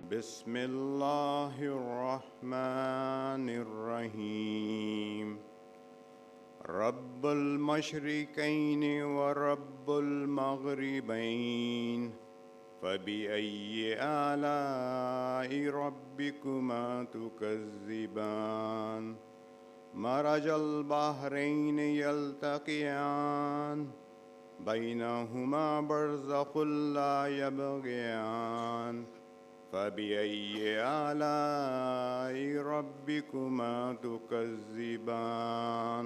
بسم اللہ الرحمن الرحیم رب المشرقین ورب المغربین فبأي آلاء ربكما تكذبان مرج البحرين يلتقيان بينهما برزخ لا يبغيان فبأي آلاء ربكما تكذبان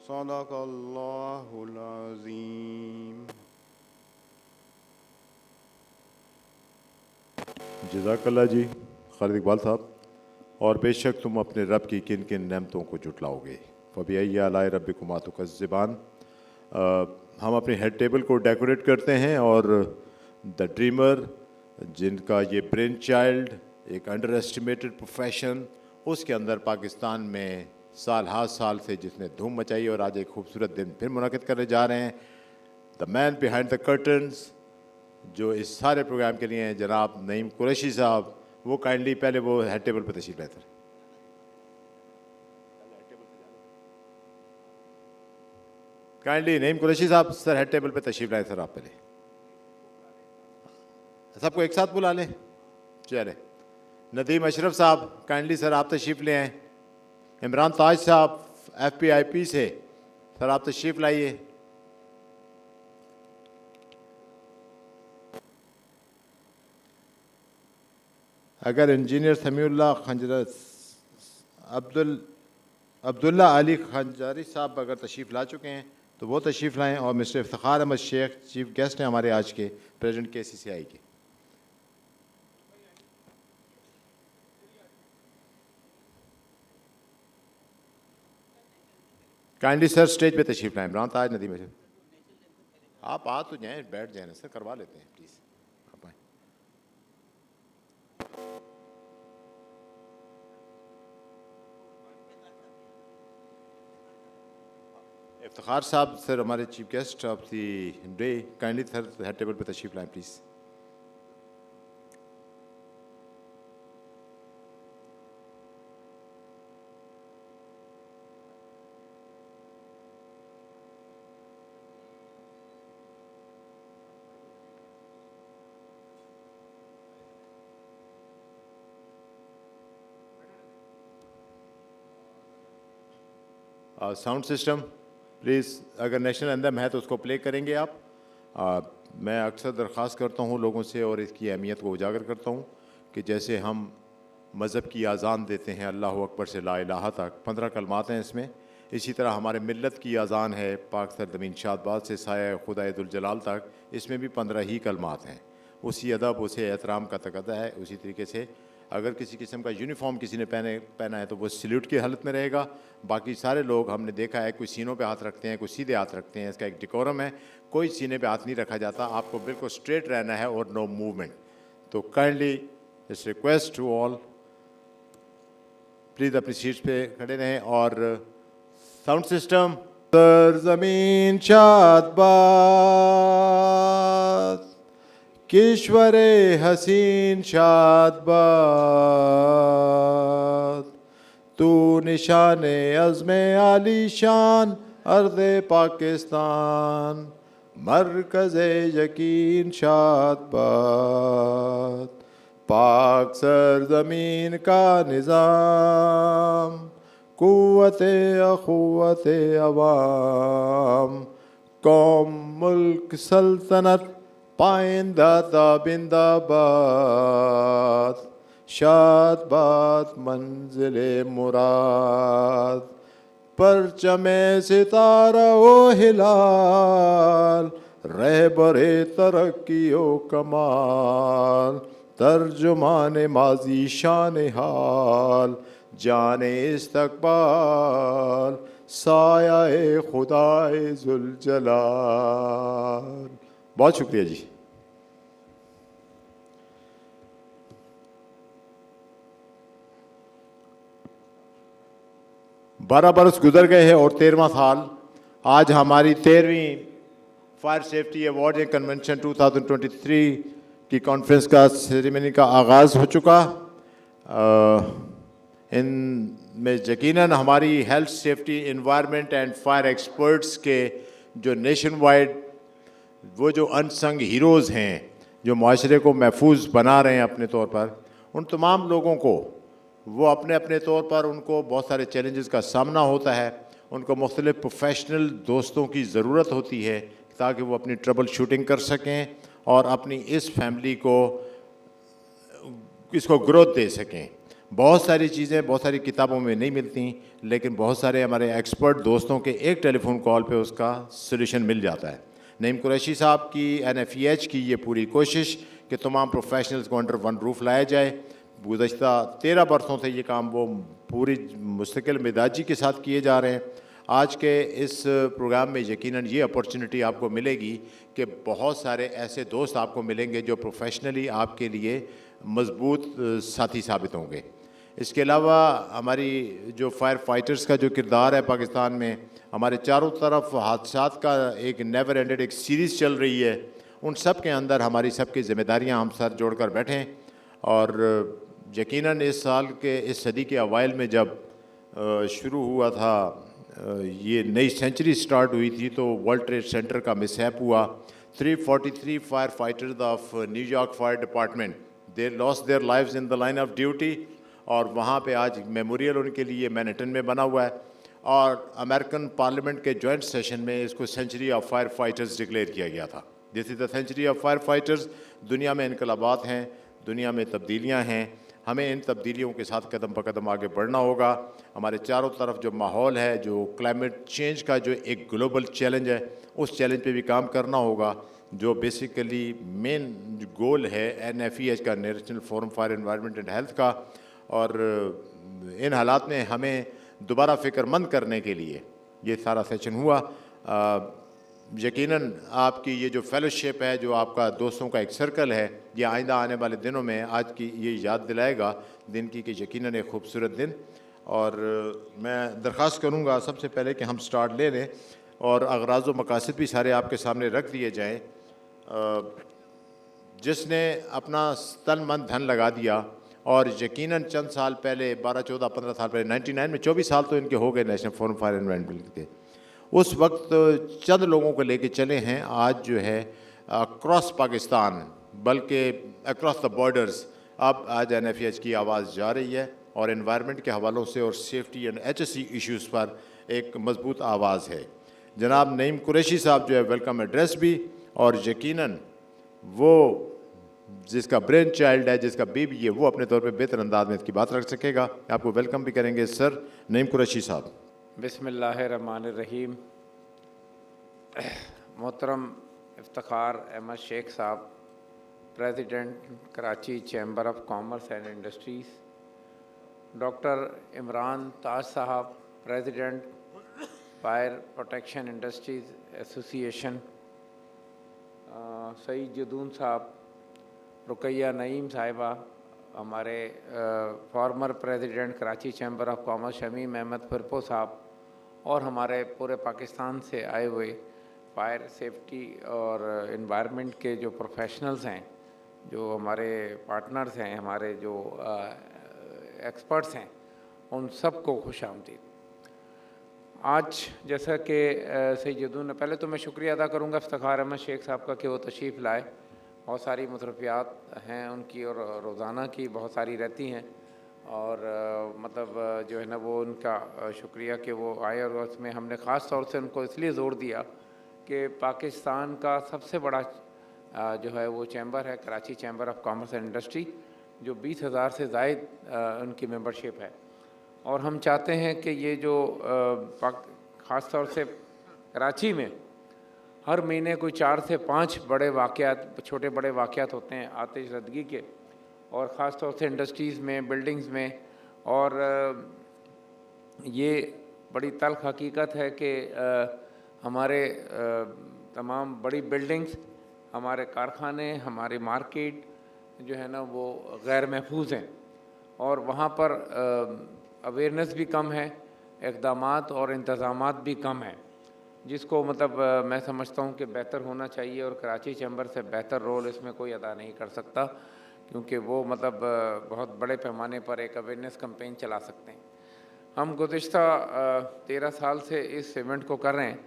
صدق اللہ العظیم. جزاک اللہ جی خالد اقبال صاحب. اور بے شک تم اپنے رب کی کن کن نعمتوں کو جھٹلاؤ گے. فبأي آلاء ربكما تكذبان. ہم اپنے ہیڈ ٹیبل کو ڈیکوریٹ کرتے ہیں اور دا ڈریمر جن کا یہ برین چائلڈ ایک انڈر ایسٹیمیٹڈ پروفیشن اس کے اندر پاکستان میں سال ہر سال سے جس نے دھوم مچائی اور آج ایک خوبصورت دن پھر منعقد کرنے جا رہے ہیں. دا مین بیہائنڈ دا کرٹنز جو اس سارے پروگرام کے لیے ہیں جناب نعیم قریشی صاحب. وہ کائنڈلی پہلے وہ ہیڈ ٹیبل پہ تشریف لائے تھے. کائنڈلی نعیم قریشی صاحب سر ہیڈ ٹیبل پہ تشریف لائے سر. آپ پہلے سب کو ایک ساتھ بلا لیں. چلے ندیم اشرف صاحب کائنڈلی سر آپ تشریف لے آئیں. عمران تاج صاحب ایف پی آئی پی سے سر آپ تشریف لائیے. اگر انجینئر سمیع اللہ عبداللہ علی خنجاری صاحب اگر تشریف لا چکے ہیں تو وہ تشریف لائیں. اور مسٹر افتخار احمد شیخ چیف گیسٹ ہیں ہمارے آج کے پریزیڈنٹ کے سی سی آئی کے. کائنڈلی سر اسٹیج پہ تشریف لائیں. عمران تاج ندیم اشرف آپ آ تو جائیں بیٹھ جائیں سر کروا لیتے ہیں پلیز. آپ آئیں. افتخار صاحب سر ہمارے chief guest of the day kindly sir head table پہ تشریف لائیں پلیز. ساؤنڈ سسٹم پلیز اگر نیشنل اینتھم ہے تو اس کو پلے کریں گے آپ. میں اکثر درخواست کرتا ہوں لوگوں سے اور اس کی اہمیت کو اجاگر کرتا ہوں کہ جیسے ہم مذہب کی اذان دیتے ہیں اللہ اکبر سے لا الہ تک 15 کلمات ہیں اس میں, اسی طرح ہمارے ملت کی اذان ہے پاک سرزمین شادباد سے سایہ خدائے ذوالجلال تک, اس میں بھی 15 ہی کلمات ہیں. اسی ادب اسے احترام کا تقاضا ہے. اسی طریقے سے اگر کسی قسم کا یونیفارم کسی نے پہنا ہے تو وہ سلیوٹ کی حالت میں رہے گا. باقی سارے لوگ ہم نے دیکھا ہے کوئی سینوں پہ ہاتھ رکھتے ہیں کوئی سیدھے ہاتھ رکھتے ہیں, اس کا ایک ڈیکورم ہے. کوئی سینے پہ ہاتھ نہیں رکھا جاتا, آپ کو بالکل اسٹریٹ رہنا ہے اور نو موومنٹ. تو kindly it's request to all please اپنی سیٹس پہ کھڑے رہیں. اور ساؤنڈ سسٹم سرزمین شادباد کشور حسین شادباد تو نشان عزم عالی شان ارض پاکستان مرکز یقین شادباد پاک سرزمین کا نظام قوت اخوت عوام قوم ملک سلطنت پائندہ تابندہ باد شادباد منزل مراد پرچم ستارہ و ہلال رہبر ترقی و کمال ترجمان ماضی شان حال جان استقبال سایہ خدائے ذوالجلال. بہت شکریہ جی. بارہ برس گزر گئے ہیں اور 13واں سال آج ہماری 13ویں فائر سیفٹی ایوارڈ کنونشن 2023 کی کانفرنس کا سیریمنی کا آغاز ہو چکا. ان میں یقیناً ہماری health safety environment and fire experts کے جو نیشن وائڈ وہ جو انسنگ ہیروز ہیں جو معاشرے کو محفوظ بنا رہے ہیں اپنے طور پر, ان تمام لوگوں کو وہ اپنے اپنے طور پر ان کو بہت سارے چیلنجز کا سامنا ہوتا ہے. ان کو مختلف پروفیشنل دوستوں کی ضرورت ہوتی ہے تاکہ وہ اپنی ٹربل شوٹنگ کر سکیں اور اپنی اس فیملی کو اس کو گروتھ دے سکیں. بہت ساری چیزیں بہت ساری کتابوں میں نہیں ملتی, لیکن بہت سارے ہمارے ایکسپرٹ دوستوں کے ایک ٹیلی فون کال پہ اس کا سلوشن مل جاتا ہے. نعیم قریشی صاحب کی NFEH کی یہ پوری کوشش کہ تمام پروفیشنلز کو انڈر ون روف لایا جائے. گزشتہ 13 برسوں سے یہ کام وہ پوری مستقل مزاجی کے ساتھ کیے جا رہے ہیں. آج کے اس پروگرام میں یقیناً یہ اپرچونٹی آپ کو ملے گی کہ بہت سارے ایسے دوست آپ کو ملیں گے جو پروفیشنلی آپ کے لیے مضبوط ساتھی ثابت ہوں گے. اس کے علاوہ ہماری جو فائر فائٹرز کا جو کردار ہے پاکستان میں, ہمارے چاروں طرف حادثات کا ایک نیور اینڈڈ ایک سیریز چل رہی ہے. ان سب کے اندر ہماری سب کی ذمہ داریاں ہم سر جوڑ کر بیٹھیں. اور یقیناً اس سال کے اس صدی کے اوائل میں جب شروع ہوا تھا یہ نئی سینچری سٹارٹ ہوئی تھی تو ورلڈ ٹریڈ سینٹر کا مسہیپ ہوا. 343 fire fighters of New York fire department they lost their lives in the line of duty, اور وہاں پہ آج میموریل ان کے لیے مینہٹن میں بنا ہوا ہے. اور امریکن پارلیمنٹ کے جوائنٹ سیشن میں اس کو century of fire fighters declare کیا گیا تھا. This is the century of fire fighters. دنیا میں انقلابات ہیں, دنیا میں تبدیلیاں ہیں, ہمیں ان تبدیلیوں کے ساتھ قدم بہ قدم آگے بڑھنا ہوگا. ہمارے چاروں طرف جو ماحول ہے, جو کلائمیٹ چینج کا جو ایک گلوبل چیلنج ہے, اس چیلنج پہ بھی کام کرنا ہوگا. جو بیسیکلی مین گول ہے NFEH کا, national forum for environment and health کا. اور ان حالات میں ہمیں دوبارہ فکر مند کرنے کے لیے یہ سارا سیشن ہوا. یقیناً آپ کی یہ جو فیلوشپ ہے, جو آپ کا دوستوں کا ایک سرکل ہے, یہ آئندہ آنے والے دنوں میں آج کی یہ یاد دلائے گا دن کی کہ یقیناً ایک خوبصورت دن. اور میں درخواست کروں گا سب سے پہلے کہ ہم سٹارٹ لے لیں اور اغراض و مقاصد بھی سارے آپ کے سامنے رکھ دیے جائیں. جس نے اپنا تن من دھن لگا دیا, اور یقیناً چند سال پہلے 12 14 15 سال پہلے 99 میں 24 سال تو ان کے ہو گئے نیشنل فورم فار انوائرمنٹ کے, اس وقت چند لوگوں کو لے کے چلے ہیں. آج جو ہے اکراس پاکستان بلکہ اکراس دا بارڈرز اب آج NFEH کی آواز جا رہی ہے, اور انوائرمنٹ کے حوالوں سے اور سیفٹی اینڈ HSE ایشوز پر ایک مضبوط آواز ہے. جناب نعیم قریشی صاحب جو ہے ویلکم ایڈریس بھی, اور یقیناً وہ جس کا برین چائلڈ ہے, جس کا بیبی ہے, وہ اپنے طور پہ بہتر انداز میں اس کی بات رکھ سکے گا. آپ کو ویلکم بھی کریں گے سر نعیم قریشی صاحب. بسم اللہ الرحمن الرحیم. محترم افتخار احمد شیخ صاحب, president Karachi chamber of commerce and industries, doctor Imran Taj صاحب, پریزیڈنٹ فائر پروٹیکشن انڈسٹریز ایسوسی ایشن, سعید جدون صاحب, رقیہ نعیم صاحبہ, ہمارے former president Karachi chamber of commerce Shamim Ahmed Firpo صاحب, اور ہمارے پورے پاکستان سے آئے ہوئے فائر سیفٹی اور انوائرمنٹ کے جو پروفیشنلز ہیں, جو ہمارے پارٹنرز ہیں, ہمارے جو ایکسپرٹس ہیں, ان سب کو خوش آمدید. آج جیسا کہ سید جدون نے, پہلے تو میں شکریہ ادا کروں گا افتخار احمد شیخ صاحب کا کہ وہ تشریف لائے. بہت ساری مصروفیات ہیں ان کی, اور روزانہ کی بہت ساری رہتی ہیں, اور مطلب جو ہے نا وہ ان کا شکریہ کہ وہ آئے. اور اس میں ہم نے خاص طور سے ان کو اس لیے زور دیا کہ پاکستان کا سب سے بڑا جو ہے وہ چیمبر ہے Karachi chamber of commerce and industry, جو 20,000 سے زائد ان کی ممبرشپ ہے. اور ہم چاہتے ہیں کہ یہ جو خاص طور سے کراچی میں ہر مہینے کوئی 4 سے 5 بڑے واقعات, چھوٹے بڑے واقعات ہوتے ہیں آتش زدگی کے, اور خاص طور سے انڈسٹریز میں, بلڈنگز میں. اور یہ بڑی تلخ حقیقت ہے کہ ہمارے تمام بڑی بلڈنگز, ہمارے کارخانے, ہمارے مارکیٹ جو ہے نا وہ غیر محفوظ ہیں, اور وہاں پر اویئرنیس بھی کم ہے, اقدامات اور انتظامات بھی کم ہیں. جس کو مطلب میں سمجھتا ہوں کہ بہتر ہونا چاہیے، اور کراچی چیمبر سے بہتر رول اس میں کوئی ادا نہیں کر سکتا، کیونکہ وہ مطلب بہت بڑے پیمانے پر ایک اویئرنیس کمپین چلا سکتے ہیں۔ ہم گزشتہ 13 سال سے اس ایونٹ کو کر رہے ہیں،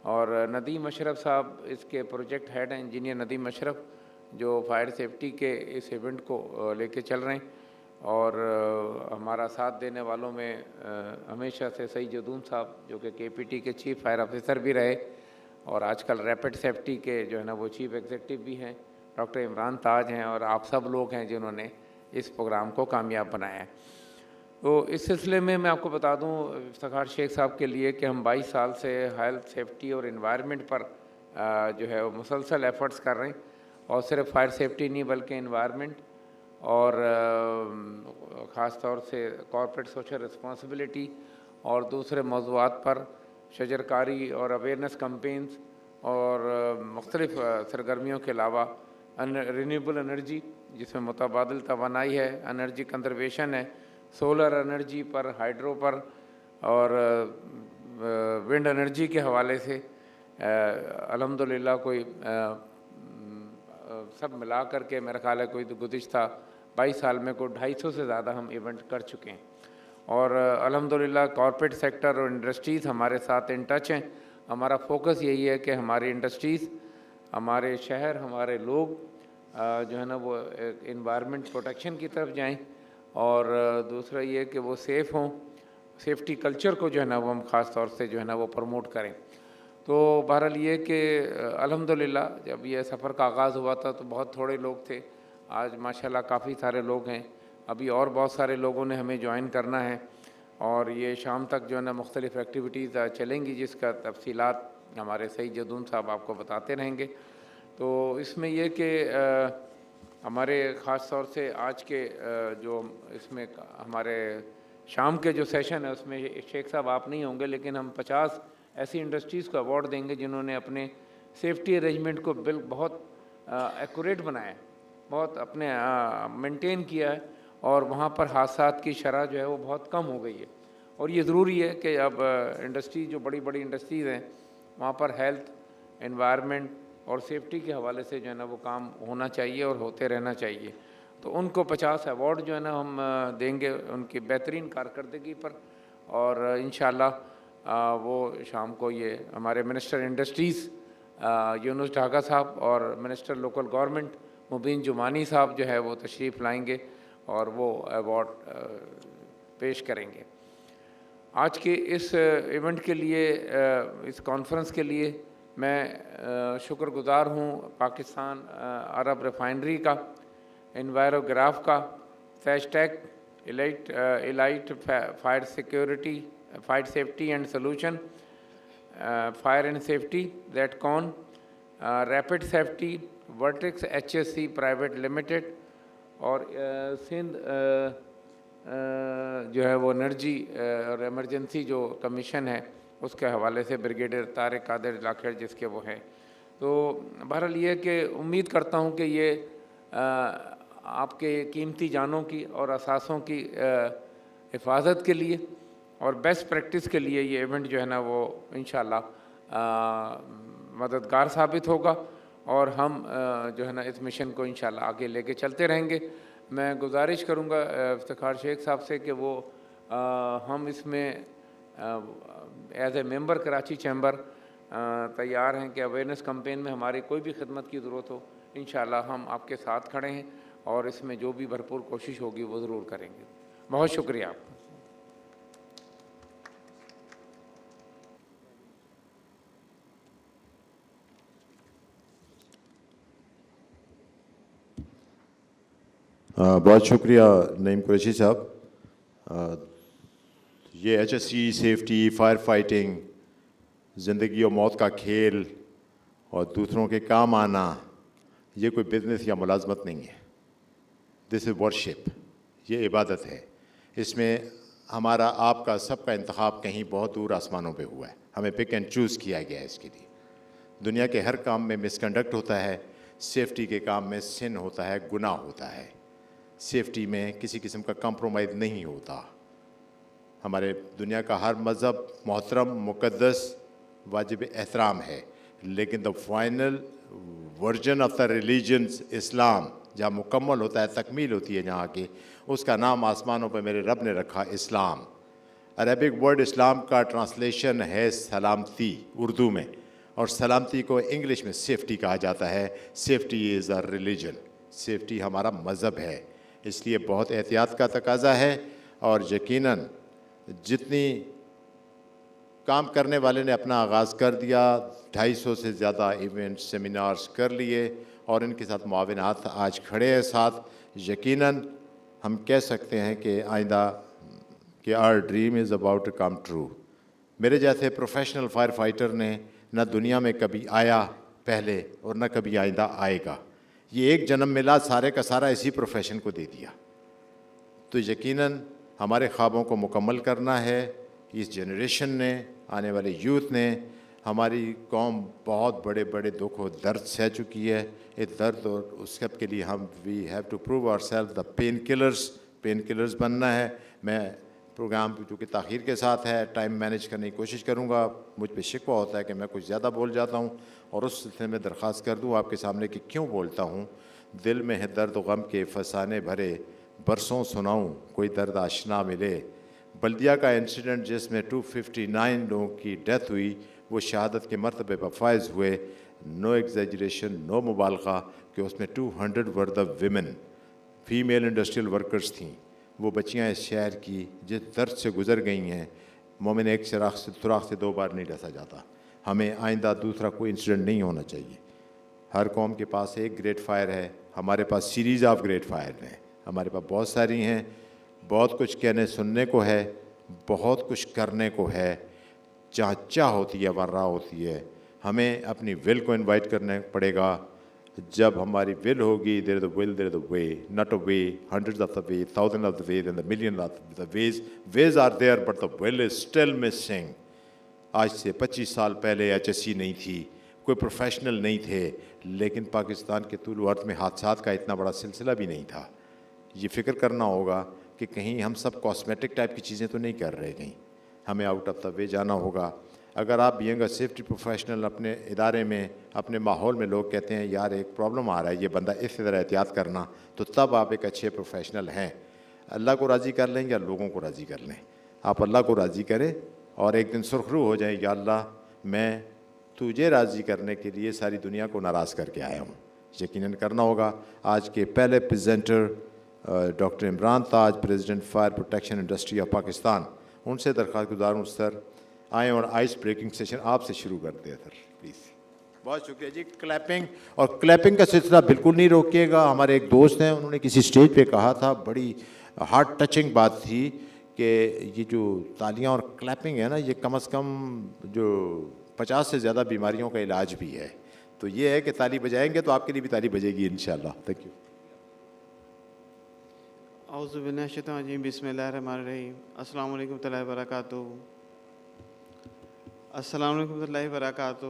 اور ندیم اشرف صاحب اس کے پروجیکٹ ہیڈ ہیں، انجینئر ندیم اشرف، جو فائر سیفٹی کے اس ایونٹ کو لے کے چل رہے ہیں، اور ہمارا ساتھ دینے والوں میں ہمیشہ سے سعید جدون صاحب، جو کہ KPT کے چیف فائر آفیسر بھی رہے اور آج کل ریپڈ سیفٹی کے جو ہے نا وہ چیف ایگزیکٹو بھی ہیں، ڈاکٹر عمران تاج ہیں، اور آپ سب لوگ ہیں جنہوں نے اس پروگرام کو کامیاب بنایا ہے۔ تو اس سلسلے میں آپ کو بتا دوں افتخار شیخ صاحب کے لیے کہ ہم 22 سال سے ہیلتھ، سیفٹی اور انوائرمنٹ پر جو ہے وہ مسلسل ایفرٹس کر رہے ہیں، اور صرف فائر سیفٹی نہیں بلکہ انوائرمنٹ اور خاص طور سے کارپوریٹ سوشل رسپانسبلٹی اور دوسرے موضوعات پر شجرکاری اور اویئرنیس کمپینز اور مختلف سرگرمیوں کے علاوہ رینیوبل انرجی، جس میں متبادل توانائی ہے، انرجی کنزرویشن ہے، سولر انرجی پر، ہائیڈرو پر، اور ونڈ انرجی کے حوالے سے الحمدللہ کوئی سب ملا کر کے میرا خیال ہے کوئی گزشتہ 22 سال میں کوئی 250 سے زیادہ ہم ایونٹ کر چکے ہیں، اور الحمدللہ کارپوریٹ سیکٹر اور انڈسٹریز ہمارے ساتھ ان ٹچ ہیں۔ ہمارا فوکس یہی ہے کہ ہماری انڈسٹریز، ہمارے شہر، ہمارے لوگ جو ہے نا وہ انوائرمنٹ پروٹیکشن کی طرف جائیں، اور دوسرا یہ کہ وہ سیف ہوں، سیفٹی کلچر کو جو ہے نا وہ ہم خاص طور سے جو ہے نا وہ پروموٹ کریں۔ تو بہرحال یہ کہ الحمدللہ جب یہ سفر کا آغاز ہوا تھا تو بہت تھوڑے لوگ تھے، آج ماشاءاللہ کافی سارے لوگ ہیں، ابھی اور بہت سارے لوگوں نے ہمیں جوائن کرنا ہے، اور یہ شام تک جو ہے نا مختلف ایکٹیویٹیز چلیں گی، جس کا تفصیلات ہمارے سعید جدون صاحب آپ کو بتاتے رہیں گے۔ تو اس میں یہ کہ ہمارے خاص طور سے آج کے جو اس میں ہمارے شام کے جو سیشن ہے اس میں شیخ صاحب آپ نہیں ہوں گے، لیکن ہم 50 ایسی انڈسٹریز کو ایوارڈ دیں گے جنہوں نے اپنے سیفٹی ارینجمنٹ کو بہت ایکوریٹ بنایا ہے، بہت اپنے مینٹین کیا ہے، اور وہاں پر حادثات کی شرح جو ہے وہ بہت کم ہو گئی ہے۔ اور یہ ضروری ہے کہ اب انڈسٹری جو بڑی بڑی انڈسٹریز ہیں وہاں پر ہیلتھ، انوائرمنٹ اور سیفٹی کے حوالے سے جو ہے نا وہ کام ہونا چاہیے اور ہوتے رہنا چاہیے۔ تو ان کو 50 ایوارڈ جو ہے نا ہم دیں گے ان کی بہترین کارکردگی پر، اور انشاءاللہ وہ شام کو یہ ہمارے منسٹر انڈسٹریز یونس ڈھاکا صاحب اور منسٹر لوکل گورنمنٹ مبین جمانی صاحب جو ہے وہ تشریف لائیں گے اور وہ ایوارڈ پیش کریں گے۔ آج کے اس ایونٹ کے لیے، اس کانفرنس کے لیے میں شکر گزار ہوں پاکستان عرب ریفائنری کا، انوائروگراف کا، فیشٹیک، Elite fire security, fire safety and solution, fire and safety, زیٹ کون، rapid safety, Vortex HSC private limited, اور سندھ جو ہے وہ انرجی اور ایمرجنسی جو کمیشن ہے اس کے حوالے سے بریگیڈیئر طارق قادر لاکھڑ جس کے وہ ہیں۔ تو بہرحال یہ کہ امید کرتا ہوں کہ یہ آپ کے قیمتی جانوں کی اور اثاثوں کی حفاظت کے لیے اور بیسٹ پریکٹس کے لیے یہ ایونٹ جو ہے نا وہ انشاءاللہ مددگار ثابت ہوگا، اور ہم جو ہے نا اس مشن کو انشاءاللہ آگے لے کے چلتے رہیں گے۔ میں گزارش کروں گا افتخار شیخ صاحب سے کہ وہ ہم اس میں as a member Karachi chamber تیار ہیں کہ اویئرنیس کمپین میں ہماری کوئی بھی خدمت کی ضرورت ہو انشاءاللہ ہم آپ کے ساتھ کھڑے ہیں، اور اس میں جو بھی بھرپور کوشش ہوگی وہ ضرور کریں گے۔ بہت شکریہ آپ کا۔ بہت شکریہ نعیم قریشی صاحب۔ یہ HSC سیفٹی، فائر فائٹنگ، زندگی و موت کا کھیل اور دوسروں کے کام آنا، یہ کوئی بزنس یا ملازمت نہیں ہے۔ دس از ورشپ، یہ عبادت ہے۔ اس میں ہمارا، آپ کا، سب کا انتخاب کہیں بہت دور آسمانوں پہ ہوا ہے، ہمیں پک اینڈ چوز کیا گیا ہے اس کے لیے۔ دنیا کے ہر کام میں مس کنڈکٹ ہوتا ہے، سیفٹی کے کام میں سن ہوتا ہے، گناہ ہوتا ہے۔ سیفٹی میں کسی قسم کا کمپرومائز نہیں ہوتا۔ ہمارے دنیا کا ہر مذہب محترم، مقدس، واجب احترام ہے، لیکن the final version of the religions Islam جہاں مکمل ہوتا ہے، تکمیل ہوتی ہے جہاں کی، اس کا نام آسمانوں پہ میرے رب نے رکھا اسلام۔ عربک ورڈ اسلام کا ٹرانسلیشن ہے سلامتی اردو میں، اور سلامتی کو انگلش میں سیفٹی کہا جاتا ہے۔ Safety is a religion, safety ہمارا مذہب ہے، اس لیے بہت احتیاط کا تقاضا ہے۔ اور یقیناً جتنی کام کرنے والے نے اپنا آغاز کر دیا، 250 سے زیادہ ایونٹ سیمینارز کر لیے، اور ان کے ساتھ معاونات آج کھڑے ہیں ساتھ، یقیناً ہم کہہ سکتے ہیں کہ آئندہ کہ our dream is about to come true. میرے جیسے پروفیشنل فائر فائٹر نے نہ دنیا میں کبھی آیا پہلے اور نہ کبھی آئندہ آئے گا، یہ ایک جنم ملا سارے کا سارا اسی پروفیشن کو دے دیا، تو یقیناً ہمارے خوابوں کو مکمل کرنا ہے۔ اس جنریشن نے، آنے والے یوتھ نے، ہماری قوم بہت بڑے بڑے دکھ و درد سہ چکی ہے، اس درد اور اس سب کے لیے ہم we have to prove our self the pain killers بننا ہے۔ میں پروگرام چونکہ تاخیر کے ساتھ ہے، ٹائم مینیج کرنے کی کوشش کروں گا، مجھ پہ شکوہ ہوتا ہے کہ میں کچھ زیادہ بول جاتا ہوں، اور اس سلسلے میں درخواست کر دوں آپ کے سامنے کہ کیوں بولتا ہوں۔ دل میں ہے درد و غم کے فسانے بھرے، برسوں سناؤں کوئی درد آشنا ملے۔ بلدیہ کا انسیڈنٹ جس میں 259 لوگوں کی ڈیتھ ہوئی، وہ شہادت کے مرتبے پر فائز ہوئے، نو ایگزیجریشن، نو مبالغہ، کہ اس میں 200 were the women, female industrial workers تھیں۔ وہ بچیاں اس شہر کی جس درد سے گزر گئی ہیں، مومن ایک سوراخ سے 2 بار نہیں ڈسا جاتا۔ ہمیں آئندہ دوسرا کوئی انسیڈنٹ نہیں ہونا چاہیے۔ ہر قوم کے پاس ایک گریٹ فائر ہے، ہمارے پاس سیریز آف گریٹ فائر ہیں، ہمارے پاس بہت ساری ہیں، بہت کچھ کہنے سننے کو ہے، بہت کچھ کرنے کو ہے، چاہ ہوتی ہے ورا ہوتی ہے۔ ہمیں اپنی ول کو انوائٹ کرنا پڑے گا۔ جب ہماری ول ہوگی، there is a will, there is a way, not a way, hundreds of the way, thousand of the ways and the million of the ways are there but the will is still missing. آج سے 25 سال پہلے HSC نہیں تھی، کوئی professional نہیں تھے، لیکن پاکستان کے طول و عرض میں حادثات کا اتنا بڑا سلسلہ بھی نہیں تھا۔ یہ فکر کرنا ہوگا کہ کہیں ہم سب کاسمیٹک ٹائپ کی چیزیں تو نہیں کر رہے، کہیں ہمیں آؤٹ آف دا وے جانا ہوگا۔ اگر آپ بینگ اے سیفٹی پروفیشنل اپنے ادارے میں، اپنے ماحول میں لوگ کہتے ہیں یار ایک پرابلم آ رہا ہے، یہ بندہ اس طرح احتیاط کرنا، تو تب آپ ایک اچھے پروفیشنل ہیں۔ اللہ کو راضی کر لیں یا لوگوں کو راضی کر لیں، آپ اللہ کو راضی کریں اور ایک دن سرخرو ہو جائیں، یا اللہ میں تجھے راضی کرنے کے لیے ساری دنیا کو ناراض کر کے آیا ہوں۔ یقیناً کرنا ہوگا۔ آج کے پہلے presenter doctor Imran Taj, president fire protection industry of Pakistan, ان سے درخواست گزار ہوں سر آئیں اور آئس بریکنگ سیشن آپ سے شروع کرتے ہیں سر پلیز۔ بہت شکریہ جی۔ کلیپنگ، اور کلیپنگ کا سلسلہ بالکل نہیں روکیے گا۔ ہمارے ایک دوست ہیں، انہوں نے کسی اسٹیج پہ کہا تھا، بڑی ہارٹ ٹچنگ بات تھی، کہ یہ جو تالیاں اور کلیپنگ ہے نا، یہ کم از کم جو 50 سے زیادہ بیماریوں کا علاج بھی ہے۔ تو یہ ہے کہ تالی بجائیں گے تو آپ کے لیے بھی تالی بجے گی انشاءاللہ۔ Thank you. اعوذ باللہ من الشیطان الرجیم، بسم اللہ الرحمن الرحیم۔ السلام علیکم ورحمۃ اللہ وبرکاتہ۔ السلام علیکم ورحمۃ اللہ وبرکاتہ۔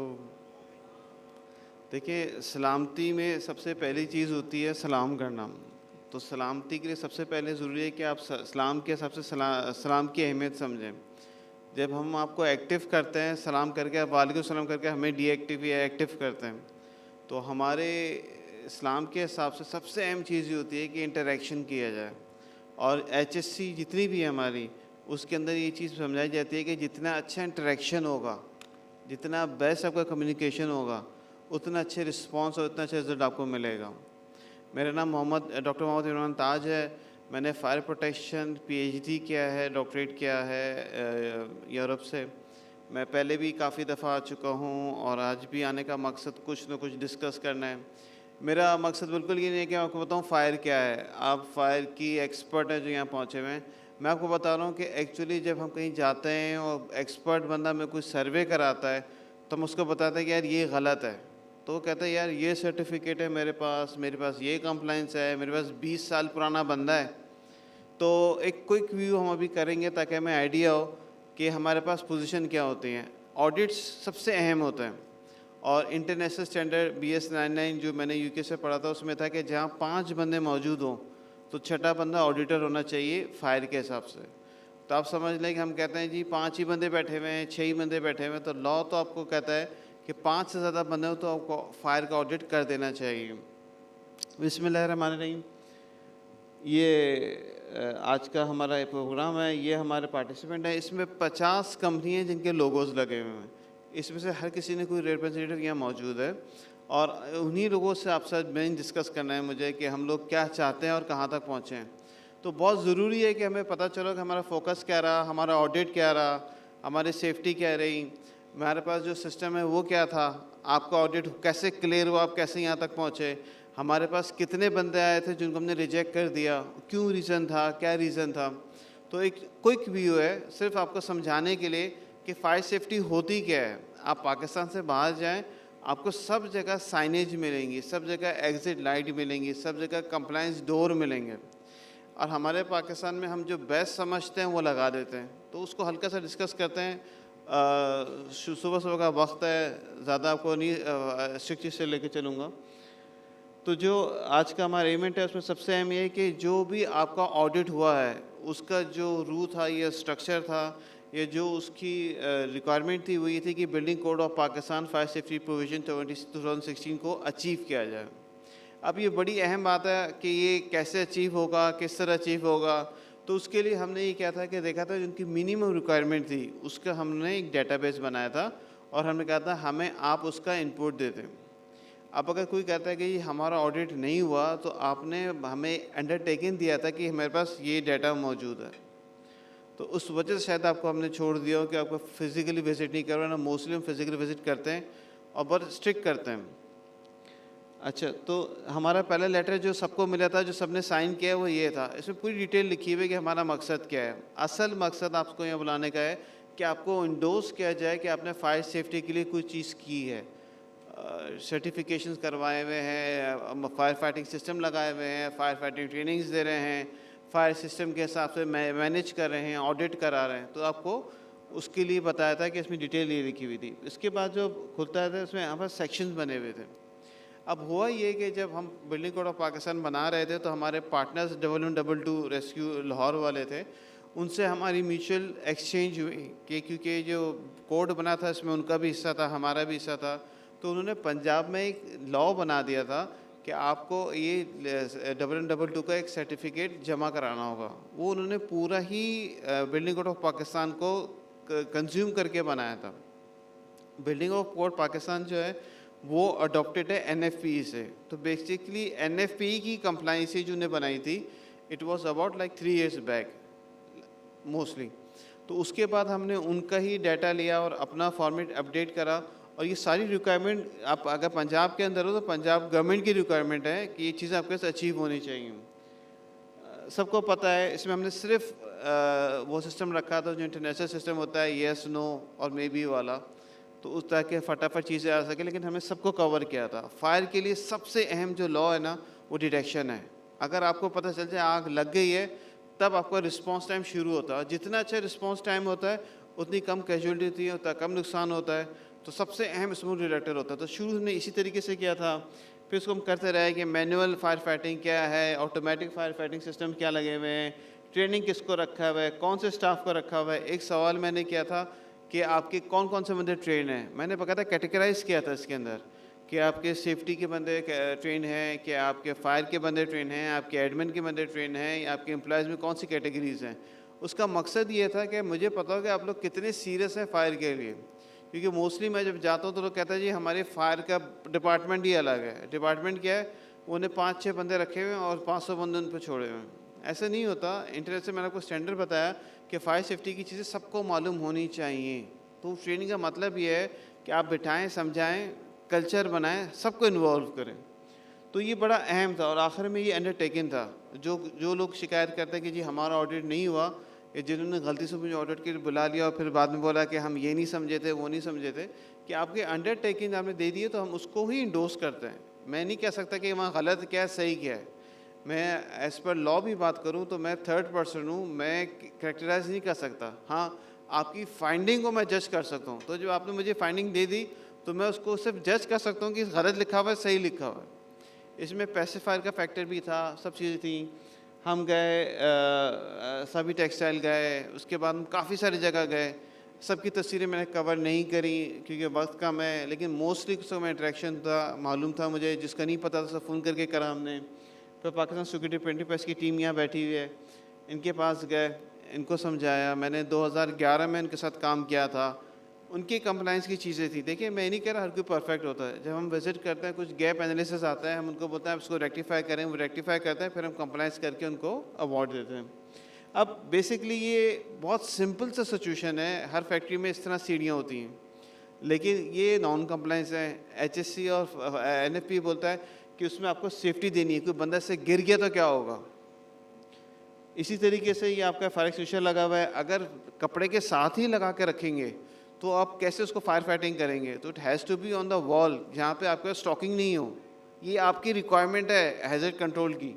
دیکھیں، سلامتی میں سب سے پہلی چیز ہوتی ہے سلام کرنا۔ تو سلامتی کے لیے سب سے پہلے ضروری ہے کہ آپ سلام کے حساب سے سلام کی اہمیت سمجھیں۔ جب ہم آپ کو ایکٹیو کرتے ہیں، سلام کر کے، وعلیکم السلام کر کے ہمیں ڈی ایکٹیو یا ایکٹیو کرتے ہیں، تو ہمارے اسلام کے حساب سے سب سے اہم چیز یہ ہوتی ہے کہ انٹریکشن کیا جائے۔ اور HSC جتنی بھی ہے ہماری، اس کے اندر یہ چیز سمجھائی جاتی ہے کہ جتنا اچھا انٹریکشن ہوگا، جتنا بیسٹ آپ کا کمیونیکیشن ہوگا، اتنا اچھے رسپانس اور اتنا اچھا رزلٹ آپ کو ملے گا۔ میرا نام ڈاکٹر محمد عمران تاج ہے۔ میں نے فائر پروٹیکشن PhD کیا ہے، ڈاکٹریٹ کیا ہے یورپ سے۔ میں پہلے بھی کافی دفعہ آ چکا ہوں، اور آج بھی آنے کا مقصد کچھ نہ کچھ ڈسکس کرنا ہے۔ میرا مقصد بالکل یہ نہیں ہے کہ میں آپ کو بتاؤں فائر کیا ہے، آپ فائر کی ایکسپرٹ ہیں جو یہاں پہنچے ہوئے ہیں۔ میں آپ کو بتا رہا ہوں کہ ایکچولی جب ہم کہیں جاتے ہیں اور ایکسپرٹ بندہ میں کوئی سروے کراتا ہے، تو ہم اس کو بتاتے ہیں کہ یار یہ غلط ہے، تو وہ کہتا ہے یار یہ سرٹیفکیٹ ہے میرے پاس یہ کمپلائنس ہے، میرے پاس 20 سال پرانا بندہ ہے۔ تو ایک کوئک ویو ہم ابھی کریں گے تاکہ ہمیں آئیڈیا ہو کہ ہمارے پاس پوزیشن کیا ہوتی ہیں۔ آڈٹس سب سے اہم ہوتے ہیں، اور انٹرنیشنل اسٹینڈرڈ BS99 جو میں نے UK سے پڑھا تھا، اس میں تھا کہ جہاں 5 بندے موجود ہوں تو 6واں بندہ آڈیٹر ہونا چاہیے فائر کے حساب سے۔ تو آپ سمجھ لیں کہ ہم کہتے ہیں جی 5 ہی بندے بیٹھے ہوئے ہیں، 6 ہی بندے بیٹھے ہوئے ہیں، تو لا تو آپ کو کہتا ہے کہ 5 سے زیادہ بندے ہو تو آپ کو فائر کا آڈٹ کر دینا چاہیے۔ بسم اللہ الرحمن الرحیم۔ یہ آج کا ہمارا پروگرام ہے، یہ ہمارے پارٹیسپینٹ ہیں، اس میں 50 کمپنی ہیں جن کے لوگوز لگے ہوئے ہیں، اس میں سے ہر کسی نے کوئی ریپرزینٹیو یہاں موجود ہے، اور انہی لوگوں سے آپ سے مین ڈسکس کرنا ہے مجھے کہ ہم لوگ کیا چاہتے ہیں اور کہاں تک پہنچے ہیں۔ تو بہت ضروری ہے کہ ہمیں پتہ چلو کہ ہمارا فوکس کیا رہا، ہمارا آڈٹ کیا رہا، ہماری سیفٹی کیا رہی، ہمارے پاس جو سسٹم ہے وہ کیا تھا، آپ کا آڈٹ کیسے کلیئر ہوا، آپ کیسے یہاں تک پہنچے، ہمارے پاس کتنے بندے آئے تھے جن کو ہم نے ریجیکٹ کر دیا، کیوں ریزن تھا، کیا ریزن تھا۔ تو ایک کوئک ویو ہے صرف آپ کو سمجھانے کے لیے کہ فائر سیفٹی ہوتی کیا ہے۔ آپ پاکستان سے باہر جائیں، آپ کو سب جگہ سائنیج ملیں گی، سب جگہ ایگزٹ لائٹ ملیں گی، سب جگہ کمپلائنس ڈور ملیں گے، اور ہمارے پاکستان میں ہم جو بیسٹ سمجھتے ہیں وہ لگا دیتے ہیں۔ تو اس کو ہلکا سا ڈسکس کرتے ہیں، صبح کا وقت ہے، زیادہ آپ کو نہیں اسٹرکٹ سے لے کے چلوں گا۔ تو جو آج کا ہمارا ایونٹ ہے اس میں سب سے اہم یہ ہے کہ جو بھی آپ کا آڈٹ ہوا ہے اس کا جو رو تھا یا اسٹرکچر تھا یا جو اس کی ریکوائرمنٹ تھی وہ یہ تھی کہ building code of Pakistan fire safety provision 2016 کو اچیو کیا جائے۔ اب یہ بڑی اہم بات ہے کہ یہ کیسے اچیو ہوگا، کس طرح اچیو ہوگا۔ تو اس کے لیے ہم نے یہ کیا تھا کہ دیکھا تھا جن کی منیمم ریکوائرمنٹ تھی اس کا ہم نے ایک ڈیٹا بیس بنایا تھا، اور ہم نے کہا تھا ہمیں آپ اس کا انپوٹ دے دیں۔ اب اگر کوئی کہتا ہے کہ یہ ہمارا آڈٹ نہیں ہوا تو آپ نے ہمیں انڈر ٹیکن دیا تھا کہ ہمارے پاس یہ ڈیٹا موجود ہے، تو اس وجہ سے شاید آپ کو ہم نے چھوڑ دیا ہو کہ آپ کو فزیکلی وزٹ نہیں کروانا۔ موسٹلی ہم فزیکلی وزٹ کرتے ہیں اور بہت اسٹرکٹ کرتے ہیں۔ اچھا، تو ہمارا پہلا لیٹر جو سب کو ملا تھا، جو سب نے سائن کیا وہ یہ تھا، اس میں پوری ڈیٹیل لکھی ہوئی ہے کہ ہمارا مقصد کیا ہے۔ اصل مقصد آپ کو یہاں بلانے کا ہے کہ آپ کو انڈوز کیا جائے کہ آپ نے فائر سیفٹی کے لیے کوئی چیز کی ہے، سرٹیفکیشنز کروائے ہوئے ہیں، فائر فائٹنگ سسٹم لگائے ہوئے ہیں، فائر فائٹنگ ٹریننگز دے رہے ہیں، فائر سسٹم کے حساب سے مینیج کر رہے ہیں، آڈٹ کرا رہے ہیں۔ تو آپ کو اس کے لیے بتایا تھا کہ اس میں ڈیٹیل یہ لکھی ہوئی تھی۔ اس کے بعد جو کھلتا ہے اس میں ہمارے سیکشنز بنے ہوئے تھے۔ اب ہوا یہ کہ جب ہم بلڈنگ کوڈ آف پاکستان بنا رہے تھے تو ہمارے پارٹنرز 1122 ریسکیو لاہور والے تھے، ان سے ہماری میوچل ایکسچینج ہوئی کہ کیونکہ جو کوڈ بنا تھا اس میں ان کا بھی حصہ تھا، ہمارا بھی حصہ تھا، تو انہوں نے پنجاب میں ایک لا بنا دیا تھا کہ آپ کو یہ 1122 کا ایک سرٹیفکیٹ جمع کرانا ہوگا۔ وہ انہوں نے پورا ہی بلڈنگ کوڈ آف پاکستان کو کنزیوم کر کے بنایا تھا۔ بلڈنگ آف کوڈ پاکستان جو ہے وہ اڈاپٹیڈ ہے این ایف پی ای سے۔ تو بیسکلی این ایف پی ای کی کمپلائنسی جو انہیں بنائی تھی it was about like 3 years back mostly. تو اس کے بعد ہم نے ان کا ہی ڈیٹا لیا اور اپنا فارمیٹ اپڈیٹ کرا، اور یہ ساری ریکوائرمنٹ آپ اگر پنجاب کے اندر ہو تو پنجاب گورنمنٹ کی ریکوائرمنٹ ہے کہ یہ چیزیں آپ کے ساتھ اچیو ہونی چاہیے۔ سب کو پتہ ہے اس میں ہم نے صرف وہ سسٹم رکھا تھا جو انٹرنیشنل سسٹم ہوتا ہے، یس نو اور مے بی والا، تو اس طرح کے فٹافٹ چیزیں آ سکے، لیکن ہمیں سب کو کور کیا تھا۔ فائر کے لیے سب سے اہم جو لا ہے نا وہ ڈیٹیکشن ہے۔ اگر آپ کو پتہ چل جائے آگ لگ گئی ہے تب آپ کا رسپانس ٹائم شروع ہوتا ہے، جتنا اچھا رسپانس ٹائم ہوتا ہے اتنی کم کیجولٹی ہوتی ہے، اتنا کم نقصان ہوتا ہے، تو سب سے اہم اسموتھ ڈیٹیکٹر ہوتا ہے۔ تو شروع ہم نے اسی طریقے سے کیا تھا، پھر اس کو ہم کرتے رہے کہ مینول فائر فائٹنگ کیا ہے، آٹومیٹک فائر فائٹنگ سسٹم کیا لگے ہوئے ہیں، ٹریننگ کس کو رکھا ہوا ہے، کون سے اسٹاف کو رکھا ہوا ہے۔ ایک سوال میں نے کیا تھا کہ آپ کے کون کون سے بندے ٹرین ہیں، میں نے باقاعدہ کیٹیگرائز کیا تھا اس کے اندر کہ آپ کے سیفٹی کے بندے ٹرین ہیں، کہ آپ کے فائر کے بندے ٹرین ہیں، آپ کے ایڈمن کے بندے ٹرین ہیں، یا آپ کے امپلائز میں کون سی کیٹیگریز ہیں۔ اس کا مقصد یہ تھا کہ مجھے پتا ہو کہ آپ لوگ کتنے سیریس ہیں فائر کے لیے، کیونکہ موسٹلی میں جب جاتا ہوں تو لوگ کہتا ہے جی ہمارے فائر کا ڈپارٹمنٹ ہی الگ ہے۔ ڈپارٹمنٹ کیا ہے، انہیں 5-6 بندے رکھے ہوئے ہیں اور 500 بندے ان پہ چھوڑے ہوئے ہیں۔ ایسا نہیں ہوتا۔ انٹرنیٹ سے میں نے آپ کو اسٹینڈرڈ بتایا کہ فائر سیفٹی کی چیزیں سب کو معلوم ہونی چاہیے۔ تو ٹریننگ کا مطلب یہ ہے کہ آپ بٹھائیں، سمجھائیں، کلچر بنائیں، سب کو انوالو کریں۔ تو یہ بڑا اہم تھا، اور آخر میں یہ انڈر ٹیکن تھا۔ جو لوگ شکایت کرتے ہیں کہ جی ہمارا آڈٹ نہیں ہوا، یا جنہوں نے غلطی سے مجھے آڈٹ کے لیے بلا لیا اور پھر بعد میں بولا کہ ہم یہ نہیں سمجھے تھے، وہ نہیں سمجھے تھے، کہ آپ کے انڈر ٹیکنگ آپ نے دے دیے تو ہم اس کو ہی انڈوز کرتے ہیں۔ میں نہیں کہہ سکتا کہ وہاں غلط کیا ہے صحیح کیا ہے۔ میں ایز پر لا بھی بات کروں تو میں تھرڈ پرسن ہوں، میں کریکٹرائز نہیں کر سکتا۔ ہاں، آپ کی فائنڈنگ کو میں جج کر سکتا ہوں۔ تو جو آپ نے مجھے فائنڈنگ دے دی تو میں اس کو صرف جج کر سکتا ہوں کہ غلط لکھا ہوا ہے صحیح لکھا ہوا ہے۔ اس میں پیسیفائر کا فیکٹر بھی تھا، سب چیزیں تھیں۔ ہم گئے سبھی ٹیکسٹائل گئے, اس کے بعد ہم کافی ساری جگہ گئے. سب کی تصویریں میں نے کور نہیں کری کیونکہ وقت کم ہے, لیکن موسٹلی اس کا میں انٹریکشن تھا, معلوم تھا مجھے, جس کا نہیں پتہ تھا سب فون کر کے کرا ہم نے. پھر پاکستان سیکورٹی پرنٹنگ پریس کی ٹیم یہاں بیٹھی ہوئی ہے, ان کے پاس گئے, ان کو سمجھایا. میں نے 2011 میں ان کے ساتھ کام کیا تھا. ان کی کمپلائنس کی چیزیں تھیں. دیکھیں میں نہیں کہہ رہا ہر کوئی پرفیکٹ ہوتا ہے. جب ہم وزٹ کرتے ہیں کچھ گیپ انالیسس آتا ہے, ہم ان کو بولتے ہیں آپ اس کو ریکٹیفائی کریں, وہ ریکٹیفائی کرتے ہیں, پھر ہم کمپلائنس کر کے ان کو اوارڈ دیتے ہیں. اب بیسکلی یہ بہت سمپل سا سچویشن ہے. ہر فیکٹری میں اس طرح سیڑھیاں ہوتی ہیں, لیکن یہ نان کمپلائنس ہے. ایچ ایس سی اور این ایف پی بولتا ہے کہ اس میں آپ کو سیفٹی دینی ہے. کوئی بندہ سے گر گیا تو کیا ہوگا. اسی طریقے سے یہ آپ کا فائر ایکسٹنگوشر لگا ہوا ہے, اگر کپڑے کے ساتھ ہی لگا کے رکھیں گے تو آپ کیسے اس کو فائر فائٹنگ کریں گے. تو it has to be on the wall جہاں پہ آپ کا اسٹاکنگ نہیں ہو. یہ آپ کی ریکوائرمنٹ ہے ہیزرڈ کنٹرول کی.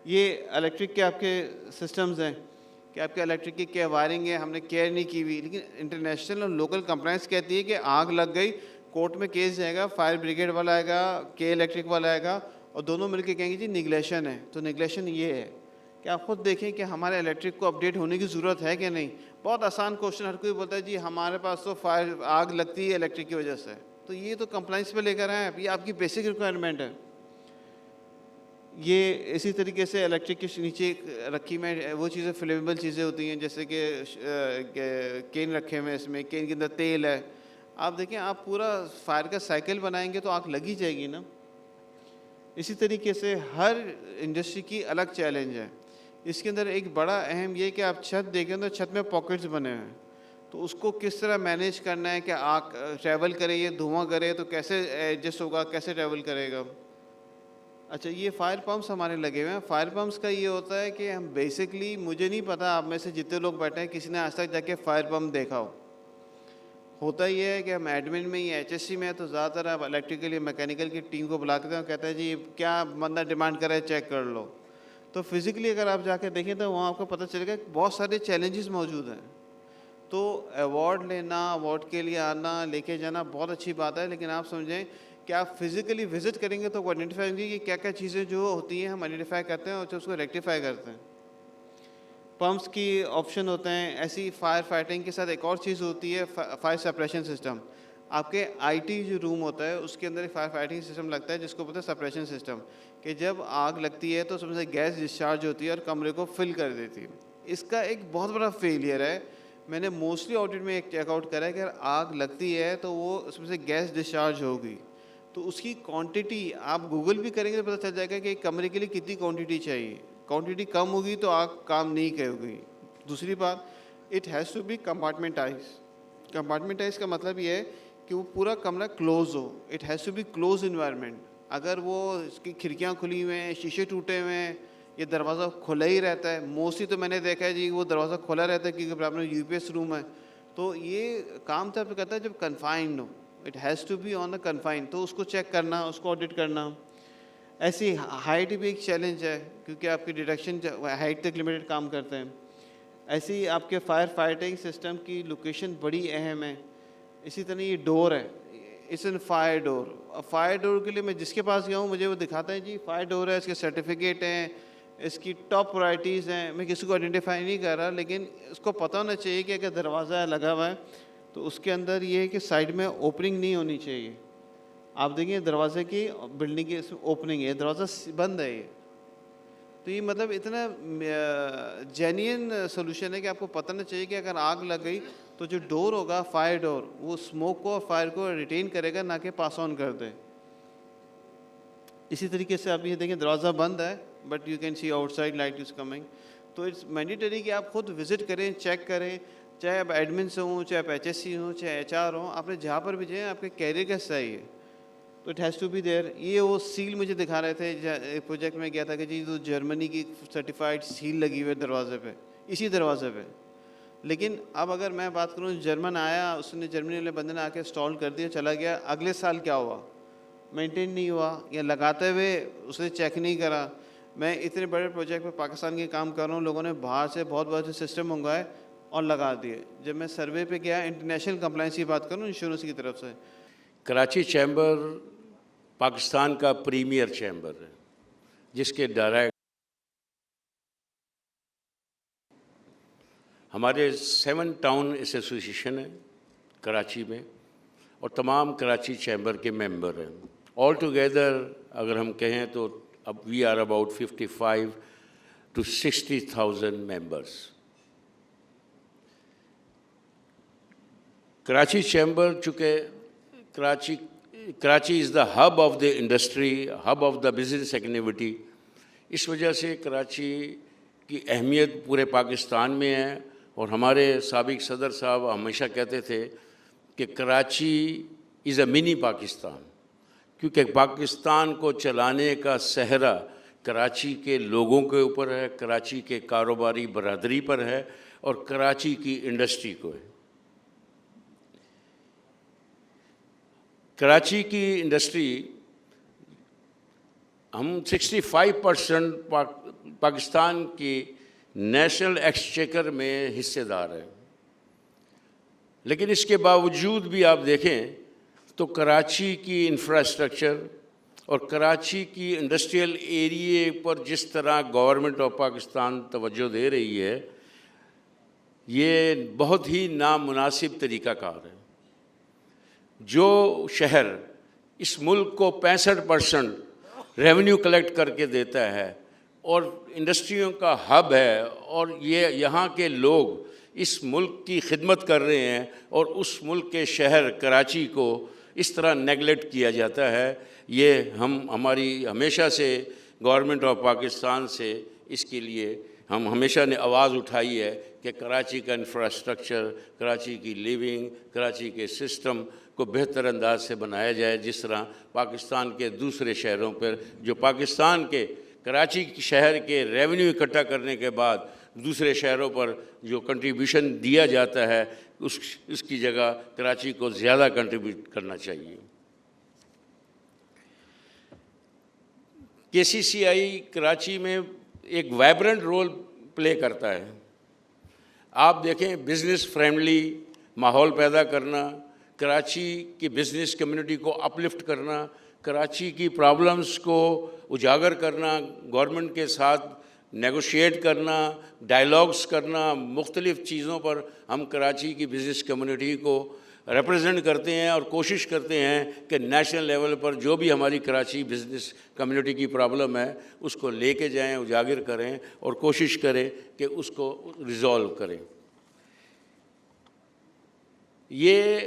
یہ الیکٹرک کے آپ کے سسٹمز ہیں کہ آپ کے الیکٹرک کی کیا وائرنگ ہے, ہم نے کیئر نہیں کی ہوئی. لیکن انٹرنیشنل اور لوکل کمپلائنس کہتی ہے کہ آگ لگ گئی, کورٹ میں کیس جائے گا, فائر بریگیڈ والا آئے گا, کے الیکٹرک والا آئے گا, اور دونوں مل کے کہیں گے جی نگلیشن ہے. تو نگلیشن یہ ہے کہ آپ خود دیکھیں کہ ہمارے الیکٹرک کو اپڈیٹ ہونے کی ضرورت ہے کہ نہیں. بہت آسان کوشچن, ہر کوئی بولتا ہے جی ہمارے پاس تو آگ لگتی ہے الیکٹرک کی وجہ سے. تو یہ تو کمپلائنس پہ لے کر آئیں, یہ آپ کی بیسک ریکوائرمنٹ ہے. یہ اسی طریقے سے الیکٹرک کے نیچے رکھی میں وہ چیزیں فلیمیبل چیزیں ہوتی ہیں, جیسے کہ کین رکھے ہوئے, اس میں کین کے اندر تیل ہے. آپ دیکھیں آپ پورا فائر کا سائیکل بنائیں گے تو آگ لگی جائے گی نا. اسی طریقے سے ہر انڈسٹری کی الگ چیلنج ہے. اس کے اندر ایک بڑا اہم یہ کہ آپ چھت دیکھیں تو چھت میں پاکٹس بنے ہوئے ہیں, تو اس کو کس طرح مینیج کرنا ہے کہ آگ ٹریول کرے, یہ دھواں کرے تو کیسے ایڈجسٹ ہوگا, کیسے ٹریول کرے گا. اچھا یہ فائر پمپس ہمارے لگے ہوئے ہیں. فائر پمپس کا یہ ہوتا ہے کہ ہم بیسکلی, مجھے نہیں پتا آپ میں سے جتنے لوگ بیٹھے ہیں کسی نے آج تک جا کے فائر پمپ دیکھا ہو. ہوتا یہ ہے کہ ہم ایڈمن میں ہی ایچ ایس سی میں تو زیادہ تر آپ الیکٹریکل یا میکینیکل کی ٹیم کو بلا کے دیں, کہتا ہے جی کیا بندہ ڈیمانڈ کرے چیک کر لو. تو فزیکلی اگر آپ جا کے دیکھیں تو وہاں آپ کو پتہ چلے گا کہ بہت سارے چیلنجز موجود ہیں. تو ایوارڈ لینا, ایوارڈ کے لیے آنا, لے کے جانا بہت اچھی بات ہے, لیکن آپ سمجھیں کہ آپ فزیکلی وزٹ کریں گے تو وہ آئیڈینٹیفائی ہوں گی کہ کیا کیا چیزیں جو ہوتی ہیں ہم آئیڈینٹیفائی کرتے ہیں اور اس کو ریکٹیفائی کرتے ہیں. پمپس کی آپشن ہوتے ہیں. ایسی فائر فائٹنگ کے ساتھ ایک اور چیز ہوتی ہے فائر سپریشن سسٹم. آپ کے آئی ٹی جو روم ہوتا ہے اس کے اندر ایک فائر فائٹنگ سسٹم لگتا ہے جس کو بولتے ہیں سپریشن سسٹم, کہ جب آگ لگتی ہے تو اس میں سے گیس ڈسچارج ہوتی ہے اور کمرے کو فل کر دیتی ہے. اس کا ایک بہت بڑا فیلئر ہے. میں نے موسٹلی آڈٹ میں ایک چیک آؤٹ کرا ہے کہ اگر آگ لگتی ہے تو وہ اس میں سے گیس ڈسچارج ہوگی, تو اس کی کوانٹٹی آپ گوگل بھی کریں گے تو پتہ چل جائے گا کہ ایک کمرے کے لیے کتنی کوانٹٹی چاہیے. کوانٹٹی کم ہوگی تو آگ کام نہیں کرے گی. دوسری بات, it has to be compartmentalise. Compartmentalise کا مطلب یہ ہے کہ وہ پورا کمرہ کلوز ہو. It has to be close environment. اگر وہ اس کی کھڑکیاں کھلی ہوئے ہیں, شیشے ٹوٹے ہوئے ہیں, یہ دروازہ کھلا ہی رہتا ہے, موسٹلی تو میں نے دیکھا ہے جی وہ دروازہ کھلا رہتا ہے کیونکہ آپ نے یو پی ایس روم ہے, تو یہ کام تب کرتا ہے جب کنفائنڈ ہو. It has to be on the confine, تو اس کو چیک کرنا, اس کو آڈٹ کرنا. ایسی ہائٹ بھی ایک چیلنج ہے کیونکہ آپ کی ڈیٹیکشن ہائٹ تک لمیٹڈ کام کرتے ہیں. ایسی آپ کے فائر فائٹنگ سسٹم کی لوکیشن بڑی اہم ہے. اسی طرح یہ ڈور ہے, it's an fire door. Fire door کے لیے میں جس کے پاس گیا ہوں مجھے وہ دکھاتا ہے جی فائر ڈور ہے, اس کے سرٹیفکیٹ ہیں, اس کی ٹاپ پرائرٹیز ہیں. میں کسی کو آئیڈینٹیفائی نہیں کر رہا, لیکن اس کو پتہ ہونا چاہیے کہ اگر دروازہ لگا ہوا ہے تو اس کے اندر یہ ہے کہ سائڈ میں اوپننگ نہیں ہونی چاہیے. آپ دیکھیں دروازے کی بلڈنگ کی اوپننگ ہے, دروازہ بند ہے. یہ تو یہ مطلب اتنا جینین سولوشن ہے کہ آپ کو پتہ نہ چاہیے کہ اگر آگ لگ گئی تو جو ڈور ہوگا فائر ڈور, وہ اسموک کو اور فائر کو ریٹین کرے گا, نہ کہ پاس آن کر دے. اسی طریقے سے آپ یہ دیکھیں دروازہ بند ہے but you can C out side light is coming. تو اٹس مینڈیٹری کہ آپ خود وزٹ کریں, چیک کریں, چاہے آپ ایڈمن سے ہوں, چاہے آپ ایچ ایس سی ہوں, چاہے ایچ آر ہوں, آپ نے جہاں پر بھی جائیں آپ کے کیریئر کا حصہ ہی ہے. تو it has to be there. یہ وہ سیل مجھے دکھا رہے تھے, ایک پروجیکٹ میں گیا تھا کہ جی تو جرمنی کی سرٹیفائڈ سیل لگی ہوئی ہے دروازے پہ, اسی دروازے پہ. لیکن اب اگر میں بات کروں, جرمن آیا, اس نے جرمنی والے بندے نے آ کے انسٹال کر دیا, چلا گیا, اگلے سال کیا ہوا, مینٹین نہیں ہوا, یا لگاتے ہوئے اس نے چیک نہیں کرا. میں اتنے بڑے پروجیکٹ پہ پاکستان کے کام کر رہا ہوں, لوگوں نے باہر سے بہت بڑے سسٹم منگوائے اور لگا دیے. جب میں سروے پہ گیا, انٹرنیشنل کمپلائنس کی بات کروں انشورنس کی طرف سے, کراچی چیمبر پاکستان کا پریمیئر چیمبر ہے جس کے ڈائریکٹ ہمارے 7 ٹاؤن ایسوسیشن ہے کراچی میں اور تمام کراچی چیمبر کے ممبر ہیں. آل ٹوگیدر اگر ہم کہیں تو اب we are about 55 to 60,000 members. Karachi chamber چونکہ Karachi is the hub of the industry, hub of the business activity, اس وجہ سے کراچی کی اہمیت پورے پاکستان میں ہے. اور ہمارے سابق صدر صاحب ہمیشہ کہتے تھے کہ کراچی از اے منی پاکستان, کیونکہ پاکستان کو چلانے کا سہرا کراچی کے لوگوں کے اوپر ہے, کراچی کے کاروباری برادری پر ہے اور کراچی کی انڈسٹری کو ہے. کراچی کی انڈسٹری ہم 65% پاکستان کی نیشنل ایکسچیکر میں حصے دار ہیں, لیکن اس کے باوجود بھی آپ دیکھیں تو کراچی کی انفراسٹرکچر اور کراچی کی انڈسٹریل ایریے پر جس طرح گورنمنٹ آف پاکستان توجہ دے رہی ہے, یہ بہت ہی نامناسب طریقہ کار ہے. جو شہر اس ملک کو 65% ریونیو کلیکٹ کر کے دیتا ہے اور انڈسٹریوں کا ہب ہے, اور یہ یہاں کے لوگ اس ملک کی خدمت کر رہے ہیں, اور اس ملک کے شہر کراچی کو اس طرح نیگلیکٹ کیا جاتا ہے, یہ ہماری ہمیشہ سے گورنمنٹ آف پاکستان سے اس کے لیے ہم ہمیشہ نے آواز اٹھائی ہے کہ کراچی کا انفراسٹرکچر, کراچی کی لیونگ, کراچی کے سسٹم کو بہتر انداز سے بنایا جائے, جس طرح پاکستان کے دوسرے شہروں پر جو پاکستان کے کراچی شہر کے ریونیو اکٹھا کرنے کے بعد دوسرے شہروں پر جو کنٹریبیوشن دیا جاتا ہے اس کی جگہ کراچی کو زیادہ کنٹریبیوٹ کرنا چاہیے. KCCI کراچی میں ایک وائبرنٹ رول پلے کرتا ہے. آپ دیکھیں بزنس فرینڈلی ماحول پیدا کرنا, کراچی کی بزنس کمیونٹی کو اپلفٹ کرنا, کراچی کی پرابلمز کو اجاگر کرنا, گورنمنٹ کے ساتھ نیگوشیٹ کرنا, ڈائلاگز کرنا, مختلف چیزوں پر ہم کراچی کی بزنس کمیونٹی کو ریپرزینٹ کرتے ہیں اور کوشش کرتے ہیں کہ نیشنل لیول پر جو بھی ہماری کراچی بزنس کمیونٹی کی پرابلم ہے اس کو لے کے جائیں, اجاگر کریں اور کوشش کریں کہ اس کو ریزالو کریں. یہ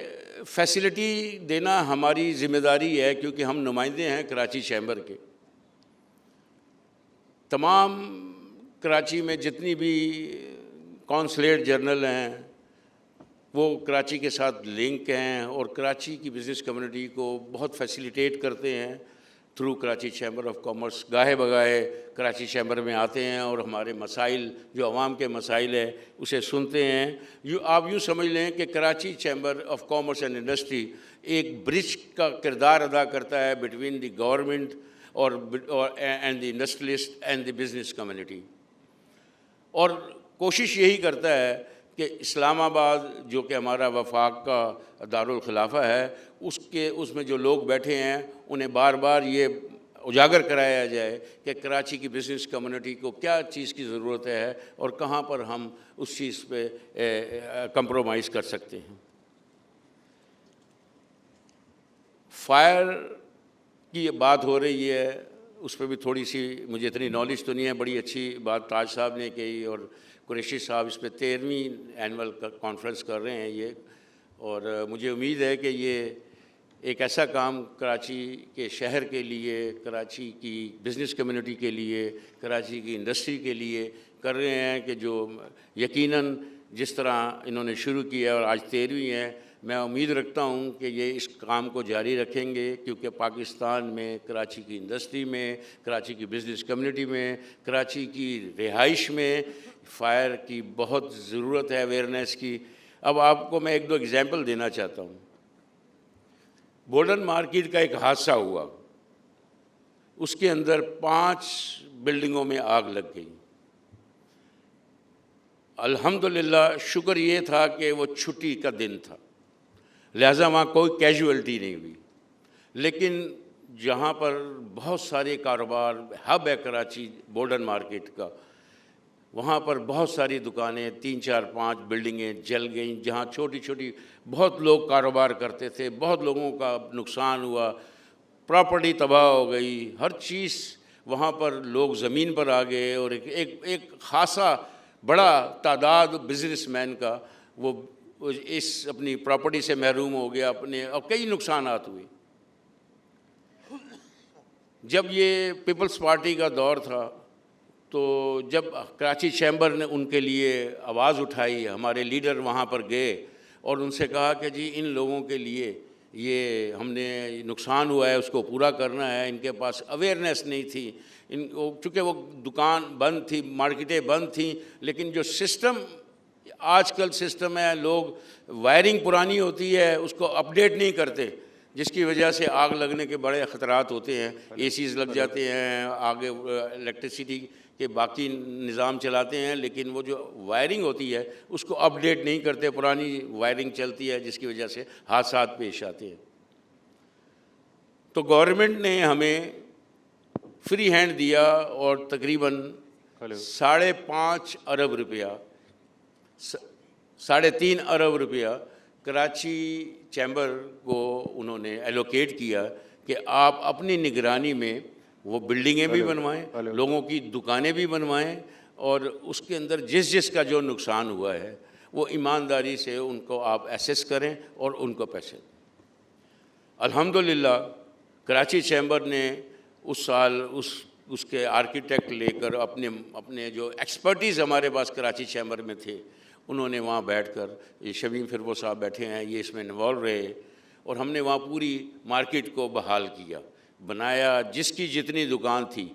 فیسلٹی دینا ہماری ذمہ داری ہے کیونکہ ہم نمائندے ہیں کراچی چیمبر کے. تمام کراچی میں جتنی بھی کونسلیٹ جنرل ہیں وہ کراچی کے ساتھ لنک ہیں اور کراچی کی بزنس کمیونٹی کو بہت فیسیلیٹیٹ کرتے ہیں through Karachi chamber of commerce. گاہے بگاہے کراچی چیمبر میں آتے ہیں اور ہمارے مسائل جو عوام کے مسائل ہیں اسے سنتے ہیں. آپ یوں سمجھ لیں کہ Karachi chamber of commerce and industry ایک برج کا کردار ادا کرتا ہے بٹوین دی گورنمنٹ اور and the industrialist and the business community. اور کوشش یہی کرتا ہے کہ اسلام آباد جو کہ ہمارا وفاق کا دارالخلافہ ہے اس میں جو لوگ بیٹھے ہیں انہیں بار بار یہ اجاگر کرایا جائے کہ کراچی کی بزنس کمیونٹی کو کیا چیز کی ضرورت ہے اور کہاں پر ہم اس چیز پہ کمپرومائز کر سکتے ہیں. فائر کی بات ہو رہی ہے, اس پہ بھی تھوڑی سی مجھے اتنی نالج تو نہیں ہے. بڑی اچھی بات تاج صاحب نے کہی اور قریشی صاحب اس پہ 13ویں اینول کانفرنس کر رہے ہیں یہ, اور مجھے امید ہے کہ یہ ایک ایسا کام کراچی کے شہر کے لیے, کراچی کی بزنس کمیونٹی کے لیے, کراچی کی انڈسٹری کے لیے کر رہے ہیں کہ جو یقیناً جس طرح انہوں نے شروع کیا اور آج 13ویں ہے, میں امید رکھتا ہوں کہ یہ اس کام کو جاری رکھیں گے کیونکہ پاکستان میں کراچی کی انڈسٹری میں, کراچی کی بزنس کمیونٹی میں, کراچی کی رہائش میں فائر کی بہت ضرورت ہے, اویئرنیس کی. اب آپ کو میں 1-2 ایگزامپل دینا چاہتا ہوں. بولڈن مارکیٹ کا ایک حادثہ ہوا, اس کے اندر 5 بلڈنگوں میں آگ لگ گئی. الحمدللہ شکر یہ تھا کہ وہ چھٹی کا دن تھا, لہٰذا وہاں کوئی کیجویلٹی نہیں ہوئی. لیکن جہاں پر بہت سارے کاروبار ہب ہے کراچی بولڈن مارکیٹ کا, وہاں پر بہت ساری دکانیں 3 4 5 بلڈنگیں جل گئیں، جہاں چھوٹی چھوٹی بہت لوگ کاروبار کرتے تھے، بہت لوگوں کا نقصان ہوا، پراپرٹی تباہ ہو گئی، ہر چیز وہاں پر لوگ زمین پر آ گئے، اور ایک خاصا بڑا تعداد بزنس مین کا وہ اس اپنی پراپرٹی سے محروم ہو گیا، اور کئی نقصانات ہوئے۔ جب یہ پیپلز پارٹی کا دور تھا تو جب کراچی چیمبر نے ان کے لیے آواز اٹھائی، ہمارے لیڈر وہاں پر گئے اور ان سے کہا کہ جی ان لوگوں کے لیے یہ ہم نے نقصان ہوا ہے، اس کو پورا کرنا ہے۔ ان کے پاس اویئرنیس نہیں تھی، چونکہ وہ دکان بند تھی، مارکیٹیں بند تھیں، لیکن جو سسٹم آج کل سسٹم ہے، لوگ وائرنگ پرانی ہوتی ہے اس کو اپڈیٹ نہیں کرتے، جس کی وجہ سے آگ لگنے کے بڑے خطرات ہوتے ہیں، اے سیز لگ جاتے ہیں، آگے الیکٹریسٹی کے باقی نظام چلاتے ہیں، لیکن وہ جو وائرنگ ہوتی ہے اس کو اپڈیٹ نہیں کرتے، پرانی وائرنگ چلتی ہے، جس کی وجہ سے حادثات پیش آتے ہیں۔ تو گورنمنٹ نے ہمیں فری ہینڈ دیا اور تقریباً 5.5 ارب روپیہ 3.5 ارب روپیہ کراچی چیمبر کو انہوں نے ایلوکیٹ کیا کہ آپ اپنی نگرانی میں وہ بلڈنگیں بھی بنوائیں، لوگوں کی دکانیں بھی بنوائیں، اور اس کے اندر جس کا جو نقصان ہوا ہے وہ ایمانداری سے ان کو آپ ایسیس کریں اور ان کو پیسے دیں۔ الحمدللہ کراچی چیمبر نے اس سال اس کے آرکیٹیکٹ لے کر اپنے جو ایکسپرٹیز ہمارے پاس کراچی چیمبر میں تھے، انہوں نے وہاں بیٹھ کر، یہ شمیم فرپو صاحب بیٹھے ہیں، یہ اس میں انوالو رہے، اور ہم نے وہاں پوری مارکیٹ کو بحال کیا، بنایا، جس کی جتنی دکان تھی۔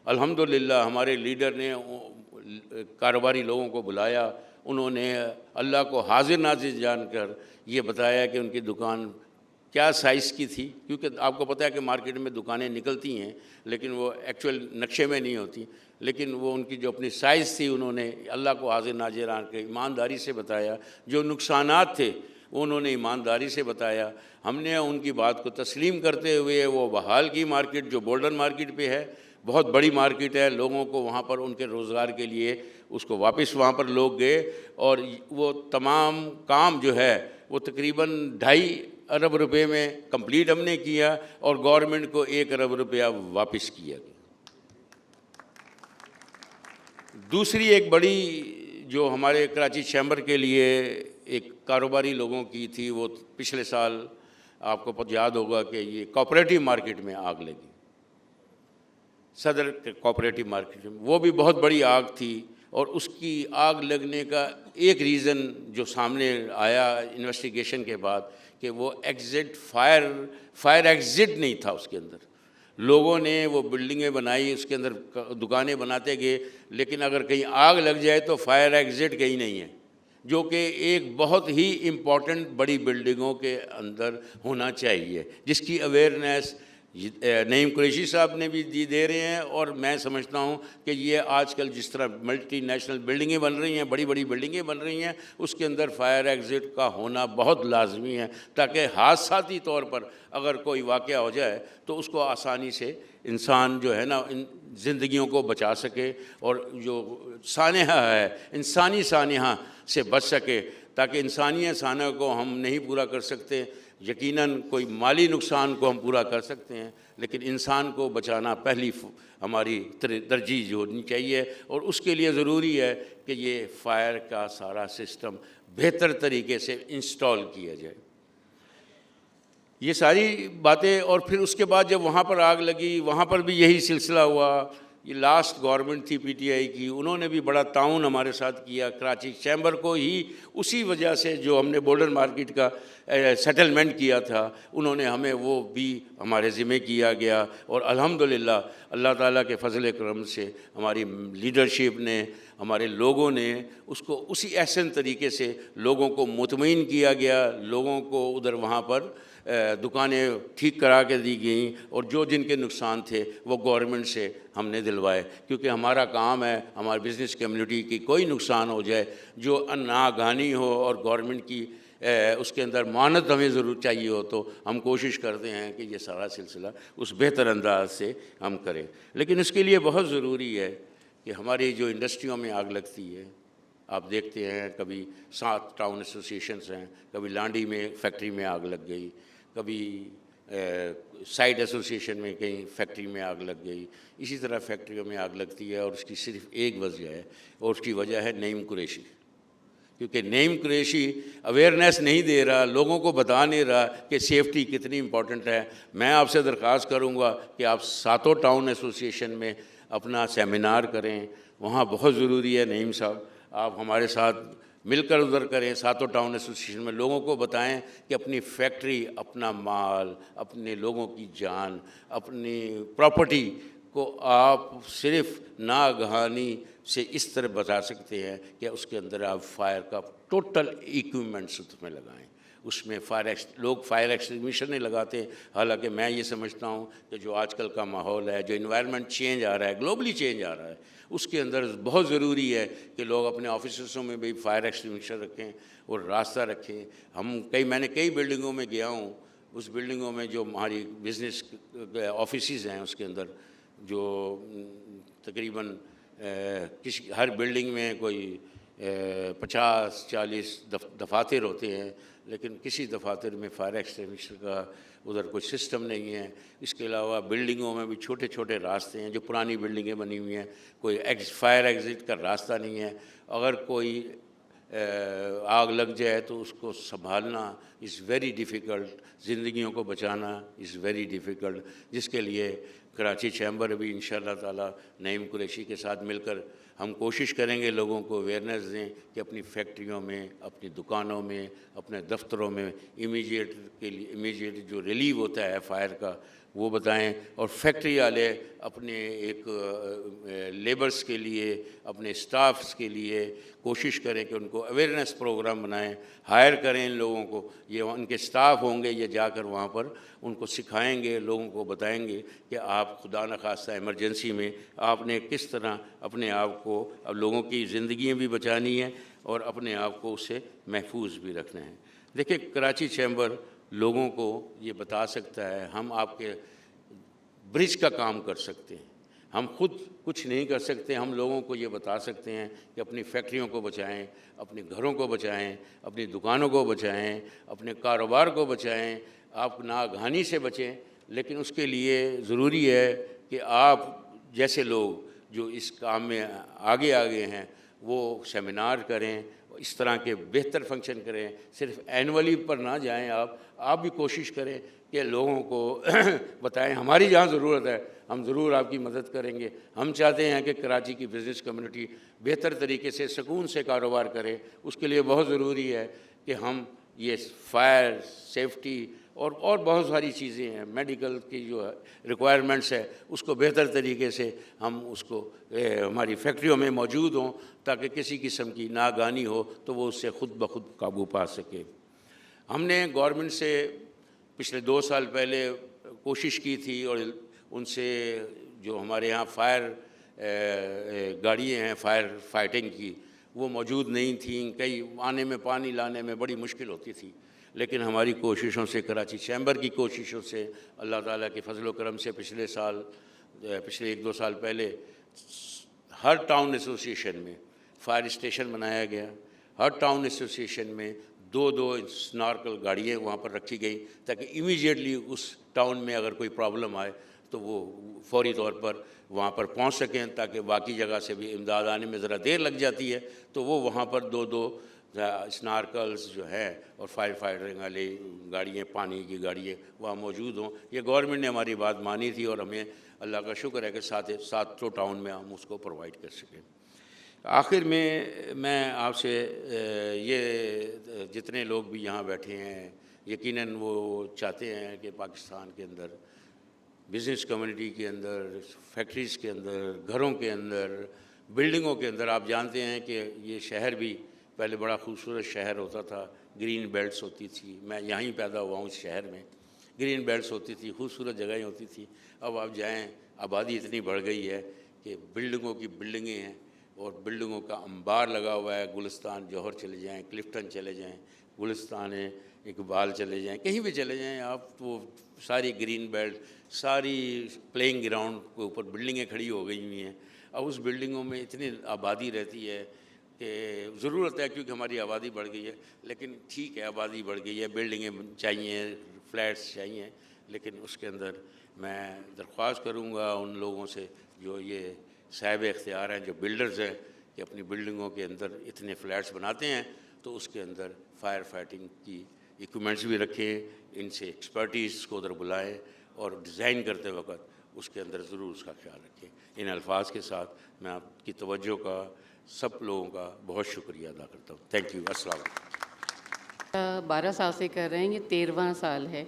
الحمدللہ ہمارے لیڈر نے کاروباری لوگوں کو بلایا، انہوں نے اللہ کو حاضر ناظر جان کر یہ بتایا کہ ان کی دکان کیا سائز کی تھی، کیونکہ آپ کو پتہ ہے کہ مارکیٹ میں دکانیں نکلتی ہیں لیکن وہ ایکچوئل نقشے میں نہیں ہوتی، لیکن وہ ان کی جو اپنی سائز تھی انہوں نے اللہ کو حاضر ناظر جان کے ایمانداری سے بتایا، جو نقصانات تھے وہ انہوں نے ایمانداری سے بتایا۔ ہم نے ان کی بات کو تسلیم کرتے ہوئے وہ بحال کی مارکیٹ، جو بولڈن مارکیٹ پہ ہے، بہت بڑی مارکیٹ ہے، لوگوں کو وہاں پر ان کے روزگار کے لیے اس کو واپس وہاں پر لوگ گئے، اور وہ تمام کام جو ہے وہ تقریباً 2.5 ارب روپے میں کمپلیٹ ہم نے کیا، اور گورنمنٹ کو 1 ارب روپیہ واپس کیا گیا۔ دوسری ایک بڑی جو ہمارے کراچی چیمبر کے لیے ایک کاروباری لوگوں کی تھی، وہ پچھلے سال آپ کو یاد ہوگا کہ یہ کوآپریٹو مارکیٹ میں آگ لگی، صدر کوآپریٹو مارکیٹ میں، وہ بھی بہت بڑی آگ تھی، اور اس کی آگ لگنے کا ایک ریزن جو سامنے آیا انویسٹیگیشن کے بعد کہ وہ فائر ایگزٹ نہیں تھا اس کے اندر۔ لوگوں نے وہ بلڈنگیں بنائی، اس کے اندر دکانیں بناتے گئے، لیکن اگر کہیں آگ لگ جائے تو فائر ایگزٹ کہیں نہیں ہے، جو کہ ایک بہت ہی امپورٹنٹ بڑی بلڈنگوں کے اندر ہونا چاہیے، جس کی اویئرنیس نعیم قریشی صاحب نے بھی دے رہے ہیں، اور میں سمجھتا ہوں کہ یہ آج کل جس طرح ملٹی نیشنل بلڈنگیں بن رہی ہیں، بڑی بڑی بلڈنگیں بن رہی ہیں، اس کے اندر فائر ایگزٹ کا ہونا بہت لازمی ہے، تاکہ حادثاتی طور پر اگر کوئی واقعہ ہو جائے تو اس کو آسانی سے انسان جو ہے نا ان زندگیوں کو بچا سکے، اور جو سانحہ ہے انسانی سانحہ سے بچ سکے، تاکہ انسانی سانحہ کو ہم نہیں پورا کر سکتے، یقیناً کوئی مالی نقصان کو ہم پورا کر سکتے ہیں، لیکن انسان کو بچانا پہلی ہماری ترجیح ہونی چاہیے، اور اس کے لیے ضروری ہے کہ یہ فائر کا سارا سسٹم بہتر طریقے سے انسٹال کیا جائے۔ یہ ساری باتیں، اور پھر اس کے بعد جب وہاں پر آگ لگی وہاں پر بھی یہی سلسلہ ہوا۔ یہ لاسٹ گورنمنٹ تھی پی ٹی آئی کی، انہوں نے بھی بڑا تعاون ہمارے ساتھ کیا، کراچی چیمبر کو ہی اسی وجہ سے جو ہم نے بولڈن مارکیٹ کا سیٹلمنٹ کیا تھا، انہوں نے ہمیں وہ بھی ہمارے ذمہ کیا گیا، اور الحمدللہ اللہ تعالیٰ کے فضل کرم سے ہماری لیڈرشپ نے، ہمارے لوگوں نے اس کو اسی احسن طریقے سے لوگوں کو مطمئن کیا گیا، لوگوں کو ادھر وہاں پر دکانیں ٹھیک کرا کے دی گئیں، اور جو جن کے نقصان تھے وہ گورنمنٹ سے ہم نے دلوائے، کیونکہ ہمارا کام ہے ہماری بزنس کمیونٹی کی کوئی نقصان ہو جائے جو ناگہانی ہو اور گورنمنٹ کی اس کے اندر معاونت ہمیں ضرور چاہیے ہو، تو ہم کوشش کرتے ہیں کہ یہ سارا سلسلہ اس بہتر انداز سے ہم کریں۔ لیکن اس کے لیے بہت ضروری ہے کہ ہماری جو انڈسٹریوں میں آگ لگتی ہے، آپ دیکھتے ہیں کبھی 7 ٹاؤن ایسوسیشنز ہیں، کبھی لانڈی میں فیکٹری میں آگ لگ گئی، کبھی سائٹ ایسوسیشن میں کہیں فیکٹری میں آگ لگ گئی، اسی طرح فیکٹریوں میں آگ لگتی ہے، اور اس کی صرف ایک وجہ ہے، اور اس کی وجہ ہے نعیم قریشی. کیونکہ نعیم قریشی اویئرنیس نہیں دے رہا، لوگوں کو بتا نہیں رہا کہ سیفٹی کتنی امپورٹنٹ ہے. میں آپ سے درخواست کروں گا کہ آپ 7 ٹاؤن ایسوسیشن میں اپنا سیمینار کریں، وہاں بہت ضروری ہے. نعیم صاحب آپ ہمارے ساتھ مل کر ادھر کریں، 7 ٹاؤن ایسوسیشن میں لوگوں کو بتائیں کہ اپنی فیکٹری، اپنا مال، اپنے لوگوں کی جان، اپنی پراپرٹی کو آپ صرف ناگہانی سے اس طرح بتا سکتے ہیں کہ اس کے اندر آپ فائر کا ٹوٹل ایکوپمنٹس اس میں لگائیں. اس میں لوگ فائر ایکسٹنگوشر نہیں لگاتے. حالانکہ میں یہ سمجھتا ہوں کہ جو آج کل کا ماحول ہے، جو انوائرمنٹ چینج آ رہا ہے، گلوبلی چینج آ رہا ہے، اس کے اندر بہت ضروری ہے کہ لوگ اپنے آفیسوں میں بھی فائر ایکسٹنگوشر رکھیں اور راستہ رکھیں. میں نے کئی بلڈنگوں میں گیا ہوں، اس بلڈنگوں میں جو ہماری بزنس آفیسز ہیں، اس کے اندر جو تقریباً ہر بلڈنگ میں کوئی 50-40 دفاتر ہوتے ہیں، لیکن کسی دفاتر میں فائر ایکسٹنگوشر کا ادھر کوئی سسٹم نہیں ہے. اس کے علاوہ بلڈنگوں میں بھی چھوٹے چھوٹے راستے ہیں، جو پرانی بلڈنگیں بنی ہوئی ہیں، کوئی فائر ایگزٹ کا راستہ نہیں ہے. اگر کوئی آگ لگ جائے تو اس کو سنبھالنا از ویری ڈیفیکلٹ، زندگیوں کو بچانا از ویری ڈیفیکلٹ، جس کے لیے کراچی چیمبر بھی انشاءاللہ تعالی نعیم قریشی کے ساتھ مل کر ہم کوشش کریں گے لوگوں کو اویئرنیس دیں کہ اپنی فیکٹریوں میں، اپنی دکانوں میں، اپنے دفتروں میں امیجیٹ جو ریلیو ہوتا ہے فائر کا وہ بتائیں. اور فیکٹری والے اپنے ایک لیبرز کے لیے، اپنے اسٹافس کے لیے کوشش کریں کہ ان کو اویئرنیس پروگرام بنائیں، ہائر کریں ان لوگوں کو. یہ ان کے اسٹاف ہوں گے، یہ جا کر وہاں پر ان کو سکھائیں گے، لوگوں کو بتائیں گے کہ آپ خدا نخواستہ ایمرجنسی میں آپ نے کس طرح اپنے آپ کو، اب لوگوں کی زندگیاں بھی بچانی ہیں اور اپنے آپ کو اس سے محفوظ بھی رکھنا ہے. دیکھیں کراچی چیمبر لوگوں کو یہ بتا سکتا ہے، ہم آپ کے برج کا کام کر سکتے ہیں. ہم خود کچھ نہیں کر سکتے، ہم لوگوں کو یہ بتا سکتے ہیں کہ اپنی فیکٹریوں کو بچائیں، اپنے گھروں کو بچائیں، اپنی دکانوں کو بچائیں، اپنے کاروبار کو بچائیں، آپ ناگہانی سے بچیں. لیکن اس کے لیے ضروری ہے کہ آپ جیسے لوگ جو اس کام میں آگے ہیں وہ سیمینار کریں، اس طرح کے بہتر فنکشن کریں. صرف اینولی پر نہ جائیں، آپ بھی کوشش کریں کہ لوگوں کو بتائیں ہماری جہاں ضرورت ہے ہم ضرور آپ کی مدد کریں گے. ہم چاہتے ہیں کہ کراچی کی بزنس کمیونٹی بہتر طریقے سے سکون سے کاروبار کرے. اس کے لیے بہت ضروری ہے کہ ہم یہ فائر سیفٹی اور بہت ساری چیزیں ہیں، میڈیکل کی جو ریکوائرمنٹس ہے اس کو بہتر طریقے سے ہم اس کو ہماری فیکٹریوں میں موجود ہوں، تاکہ کسی قسم کی ناگہانی ہو تو وہ اس سے خود بخود قابو پا سکے. ہم نے گورنمنٹ سے پچھلے 2 سال پہلے کوشش کی تھی، اور ان سے جو ہمارے یہاں فائر گاڑیاں ہیں فائر فائٹنگ کی وہ موجود نہیں تھیں. کئی آنے میں پانی لانے میں بڑی مشکل ہوتی تھی. لیکن ہماری کوششوں سے، کراچی چیمبر کی کوششوں سے، اللہ تعالیٰ کے فضل و کرم سے پچھلے 1-2 سال پہلے ہر ٹاؤن ایسوسیشن میں فائر اسٹیشن بنایا گیا. ہر ٹاؤن ایسوسیشن میں 2 سنارکل گاڑیاں وہاں پر رکھی گئی، تاکہ امیجیٹلی اس ٹاؤن میں اگر کوئی پرابلم آئے تو وہ فوری طور پر وہاں پر پہنچ سکیں. تاکہ باقی جگہ سے بھی امداد آنے میں ذرا دیر لگ جاتی ہے تو وہ وہاں پر 2 سنارکلز جو ہیں اور فائر فائٹنگ والی گاڑیاں، پانی کی گاڑیاں وہاں موجود ہوں. یہ گورنمنٹ نے ہماری بات مانی تھی، اور ہمیں اللہ کا شکر ہے کہ 7 ٹاؤن میں ہم اس کو پرووائڈ کر سکیں. آخر میں آپ سے یہ جتنے لوگ بھی یہاں بیٹھے ہیں یقیناً وہ چاہتے ہیں کہ پاکستان کے اندر بزنس کمیونٹی کے اندر، فیکٹریز کے اندر، گھروں کے اندر، بلڈنگوں کے اندر، آپ جانتے ہیں کہ یہ شہر بھی پہلے بڑا خوبصورت شہر ہوتا تھا، گرین بیلٹس ہوتی تھی. میں یہیں پیدا ہوا ہوں اس شہر میں. گرین بیلٹس ہوتی تھی، خوبصورت جگہیں ہوتی تھی. اب آپ جائیں، آبادی اتنی بڑھ گئی ہے کہ بلڈنگوں کی بلڈنگیں ہیں اور بلڈنگوں کا انبار لگا ہوا ہے. گلستان جوہر چلے جائیں، کلفٹن چلے جائیں، گلستان اقبال چلے جائیں، کہیں بھی چلے جائیں آپ، تو ساری گرین بیلٹ، ساری پلینگ گراؤنڈ کے اوپر بلڈنگیں کھڑی ہو گئی ہوئی ہیں. اب اس بلڈنگوں میں اتنی آبادی رہتی ہے کہ ضرورت ہے، کیونکہ ہماری آبادی بڑھ گئی ہے، لیکن ٹھیک ہے آبادی بڑھ گئی ہے، بلڈنگیں چاہیے، فلیٹس چاہیے، لیکن اس کے اندر میں درخواست کروں گا ان لوگوں سے جو یہ صاحب اختیار ہیں، جو بلڈرز ہیں، کہ اپنی بلڈنگوں کے اندر اتنے فلیٹس بناتے ہیں تو اس کے اندر فائر فائٹنگ کی ایکوپمنٹس بھی رکھیں، ان سے ایکسپرٹیز کو ادھر بلائیں، اور ڈیزائن کرتے وقت اس کے اندر ضرور اس کا خیال رکھیں۔ ان الفاظ کے ساتھ میں آپ کی توجہ کا، سب لوگوں کا بہت شکریہ ادا کرتا ہوں۔ تھینک یو، السلام علیکم۔ 12 سال سے کر رہے ہیں، یہ 13واں سال ہے۔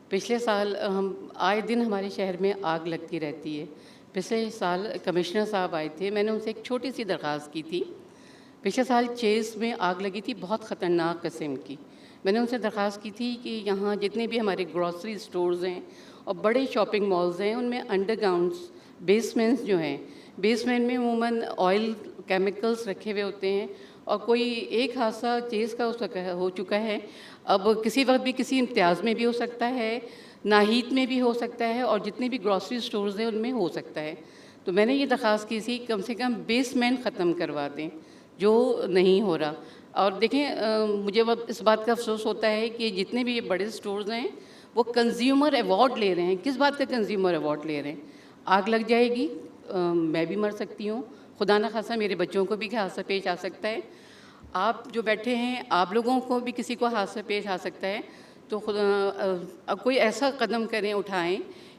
پچھلے سال ہم آئے دن ہمارے شہر میں آگ لگتی رہتی ہے۔ پچھلے سال کمشنر صاحب آئے تھے، میں نے ان سے ایک چھوٹی سی درخواست کی تھی۔ پچھلے سال چیز میں آگ لگی تھی، بہت خطرناک قسم کی۔ میں نے ان سے درخواست کی تھی کہ یہاں جتنے بھی ہمارے گروسری سٹورز ہیں اور بڑے شاپنگ مالز ہیں، ان میں انڈر گراؤنڈس بیسمنٹس جو ہیں، بیسمنٹ میں عموماً آئل کیمیکلز رکھے ہوئے ہوتے ہیں، اور کوئی ایک حادثہ چیز کا ہو چکا ہے، اب کسی وقت بھی کسی امتیاز میں بھی ہو سکتا ہے، ناہید میں بھی ہو سکتا ہے، اور جتنے بھی گروسری سٹورز ہیں ان میں ہو سکتا ہے۔ تو میں نے یہ درخواست کی تھی کم سے کم بیسمنٹ ختم کروا دیں، جو نہیں ہو رہا۔ اور دیکھیں مجھے اس بات کا افسوس ہوتا ہے کہ جتنے بھی یہ بڑے سٹورز ہیں وہ کنزیومر ایوارڈ لے رہے ہیں۔ کس بات کا کنزیومر ایوارڈ لے رہے ہیں؟ آگ لگ جائے گی، میں بھی مر سکتی ہوں، خدا نہ خواستہ میرے بچوں کو بھی حادثہ پیش آ سکتا ہے، آپ جو بیٹھے ہیں آپ لوگوں کو بھی کسی کو حادثہ پیش آ سکتا ہے۔ تو کوئی ایسا قدم کریں، اٹھائیں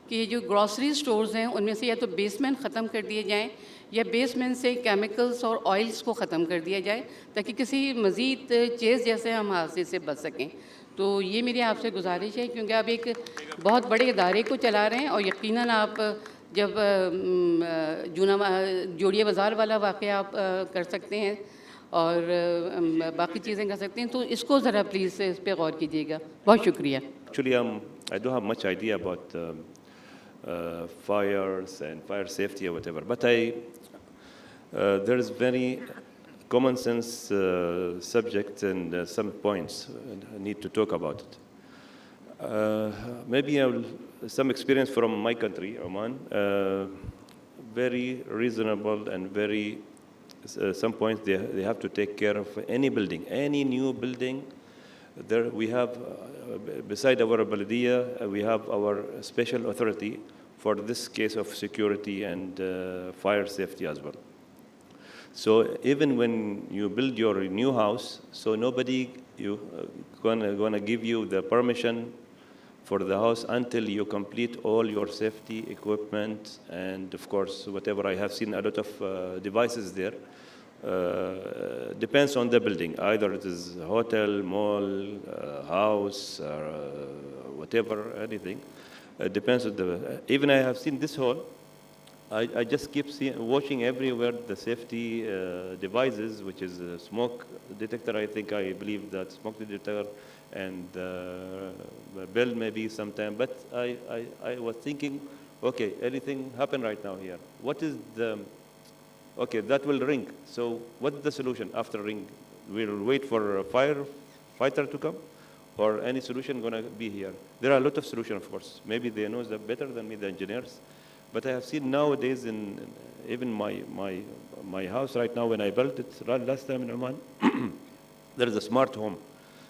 کہ جو گروسری سٹورز ہیں ان میں سے یا تو بیسمنٹ ختم کر دیے جائیں، یا بیسمنٹ سے کیمیکلز اور آئلز کو ختم کر دیا جائے، تاکہ کسی مزید چیز جیسے ہم حادثے سے بچ سکیں۔ تو یہ میری آپ سے گزارش ہے، کیونکہ آپ ایک بہت بڑے ادارے کو چلا رہے ہیں، اور یقیناً آپ جب جوڑیہ بازار والا واقعہ آپ کر سکتے ہیں اور باقی چیزیں کر سکتے ہیں، تو اس کو ذرا پلیز اس پہ غور کیجیے گا۔ بہت شکریہ۔ Actually, I don't have much idea about fires and fire safety or whatever, but there is very common sense subject and some points I need to talk about it. Maybe some experience from my country, Oman, very reasonable and very some points they have to take care of any building, any new building. There we have, beside our Baladiya, we have our special authority for this case of security and fire safety as well. So even when you build your new house, so nobody gonna give you the permission for the house until you complete all your safety equipment, and of course whatever I have seen a lot of devices there. Depends on the building. Either it is hotel, mall, house, or whatever, anything. Depends on the. Even I have seen this hall. I just keep watching everywhere the safety devices, which is a smoke detector. I believe that smoke detector and bell maybe sometime. But I was thinking, okay, anything happen right now here? What is the okay, that will ring. So what's the solution after ring? We'll wait for a firefighter to come, or any solution gonna be here? There are a lot of solutions, of course. Maybe they know that better than me, the engineers. But I have seen nowadays in even my house right now, when I built it last time in Oman, there is a smart home.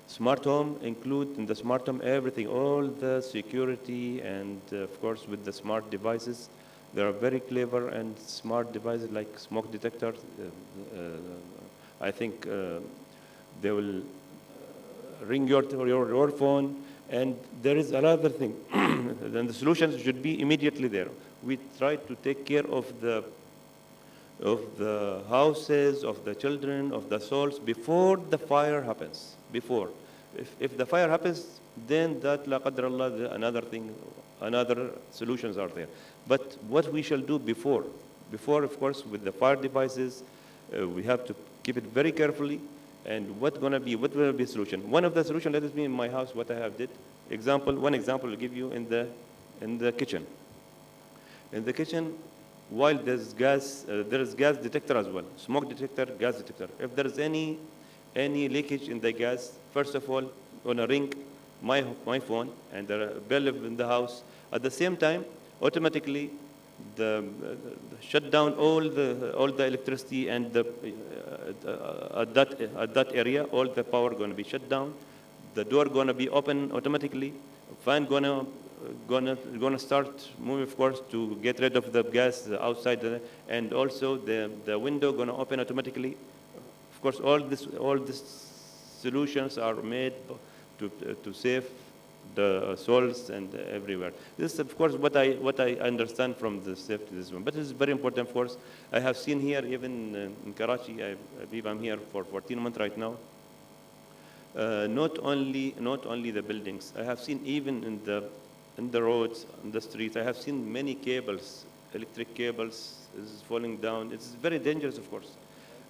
Smart home include in the smart home everything, all the security, and of course with the smart devices. There are very clever and smart devices like smoke detectors. I think they will ring your phone, and there is another thing. Then the solutions should be immediately there. We try to take care of the houses, of the children, of the souls before the fire happens. Before, if the fire happens, then that la qadr Allah, another thing, another solutions are there. But what we shall do before, of course, with the fire devices, we have to keep it very carefully. And what will be a solution? One of the solutions, let us be in my house, what I have did. One example I'll give you in the kitchen. In the kitchen, while there's gas, there is gas detector as well, smoke detector, gas detector. If there is any leakage in the gas, first of all, gonna ring my phone and the bell in the house. At the same time, automatically, shut down all the electricity and at that area, all the power going to be shut down. The door going to be open automatically. Fan gonna start moving, of course, to get rid of the gas outside, and also the window gonna open automatically. Of course, all these solutions are made to save the souls and everywhere. This is, of course, what I understand from the safety of this one. But it's very important for us. I have seen here, even in Karachi, I believe I'm here for 14 months right now. Not only the buildings. I have seen even in the roads, in the streets, I have seen many cables, electric cables is falling down. It's very dangerous, of course.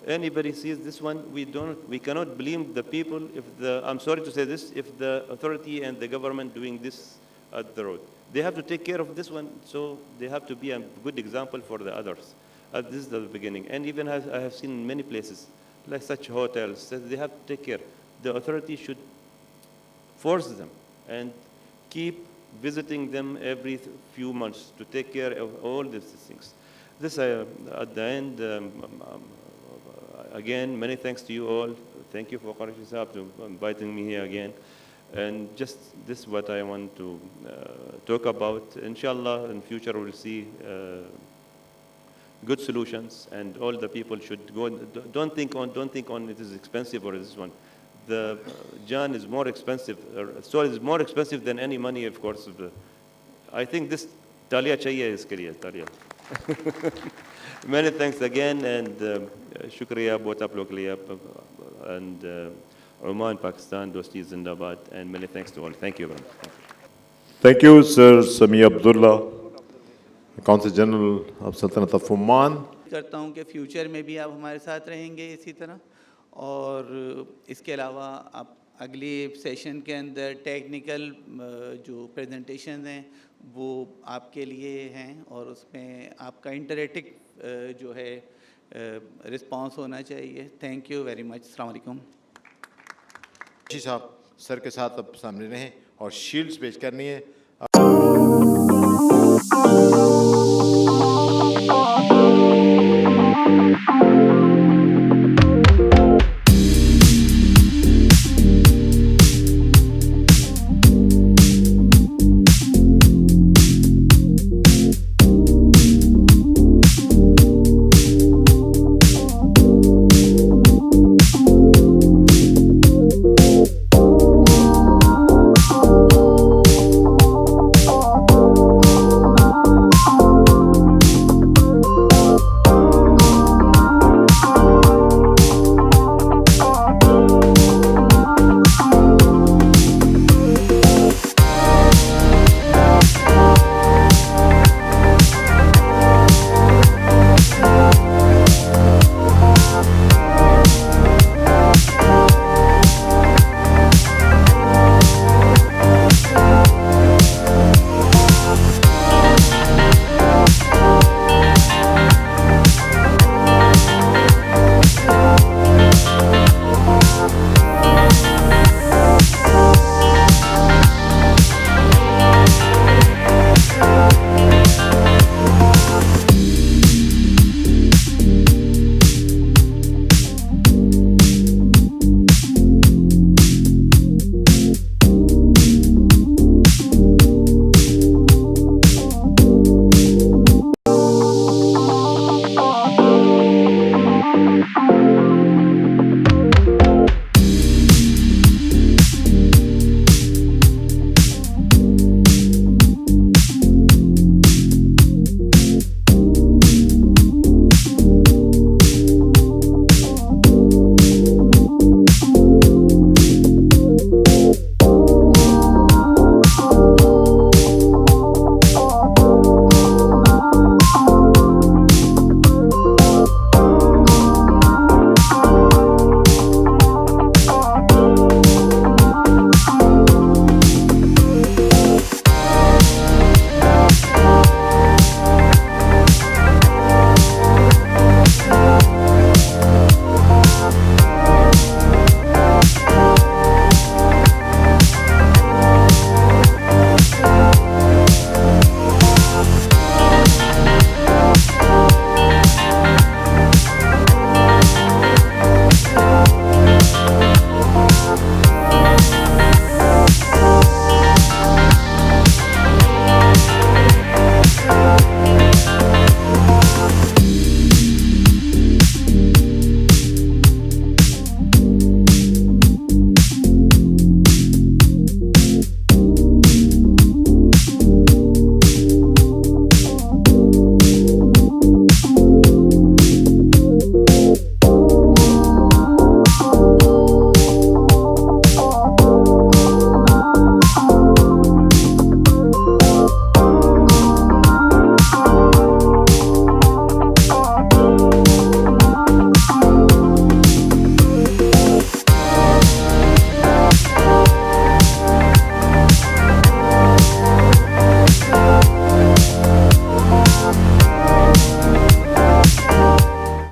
Anybody sees this one, we cannot blame the people I'm sorry to say this, if the authority and the government doing this at the road. They have to take care of this one, so they have to be a good example for the others. This is the beginning. And even I have seen in many places, like such hotels, that they have to take care. The authority should force them and keep visiting them every few months to take care of all these things. This, at the end, again, many thanks to you all. Thank you for Qarashi Sahab to inviting me here again. And just this is what I want to talk about. Inshallah, in future we'll see good solutions, and all the people should go. Don't think on it is expensive or this one. The Jan is more expensive. Soil is more expensive than any money, of course. I think this Talia Chahiye is Kariya, Talia. Many thanks again, and shukriya both up locally and Oman, Pakistan, Dosti Zindabad, and many thanks to all. Thank you very much. Thank you, Sir Sami Abdullah, Consul General of Sultanate of Oman. کرتا ہوں کہ future میں بھی آپ ہمارے ساتھ رہیں گے اسی طرح، اور اس کے علاوہ آپ اگلی سیشن کے اندر ٹیکنیکل جو پریزنٹیشن ہیں وہ آپ کے لیے ہیں، اور اس میں آپ کا انٹریکٹو جو ہے رسپانس ہونا چاہیے. Thank you very much. السلام علیکم. قریشی صاحب سر کے ساتھ اب سامنے رہیں اور شیلڈز پیش کرنی ہے.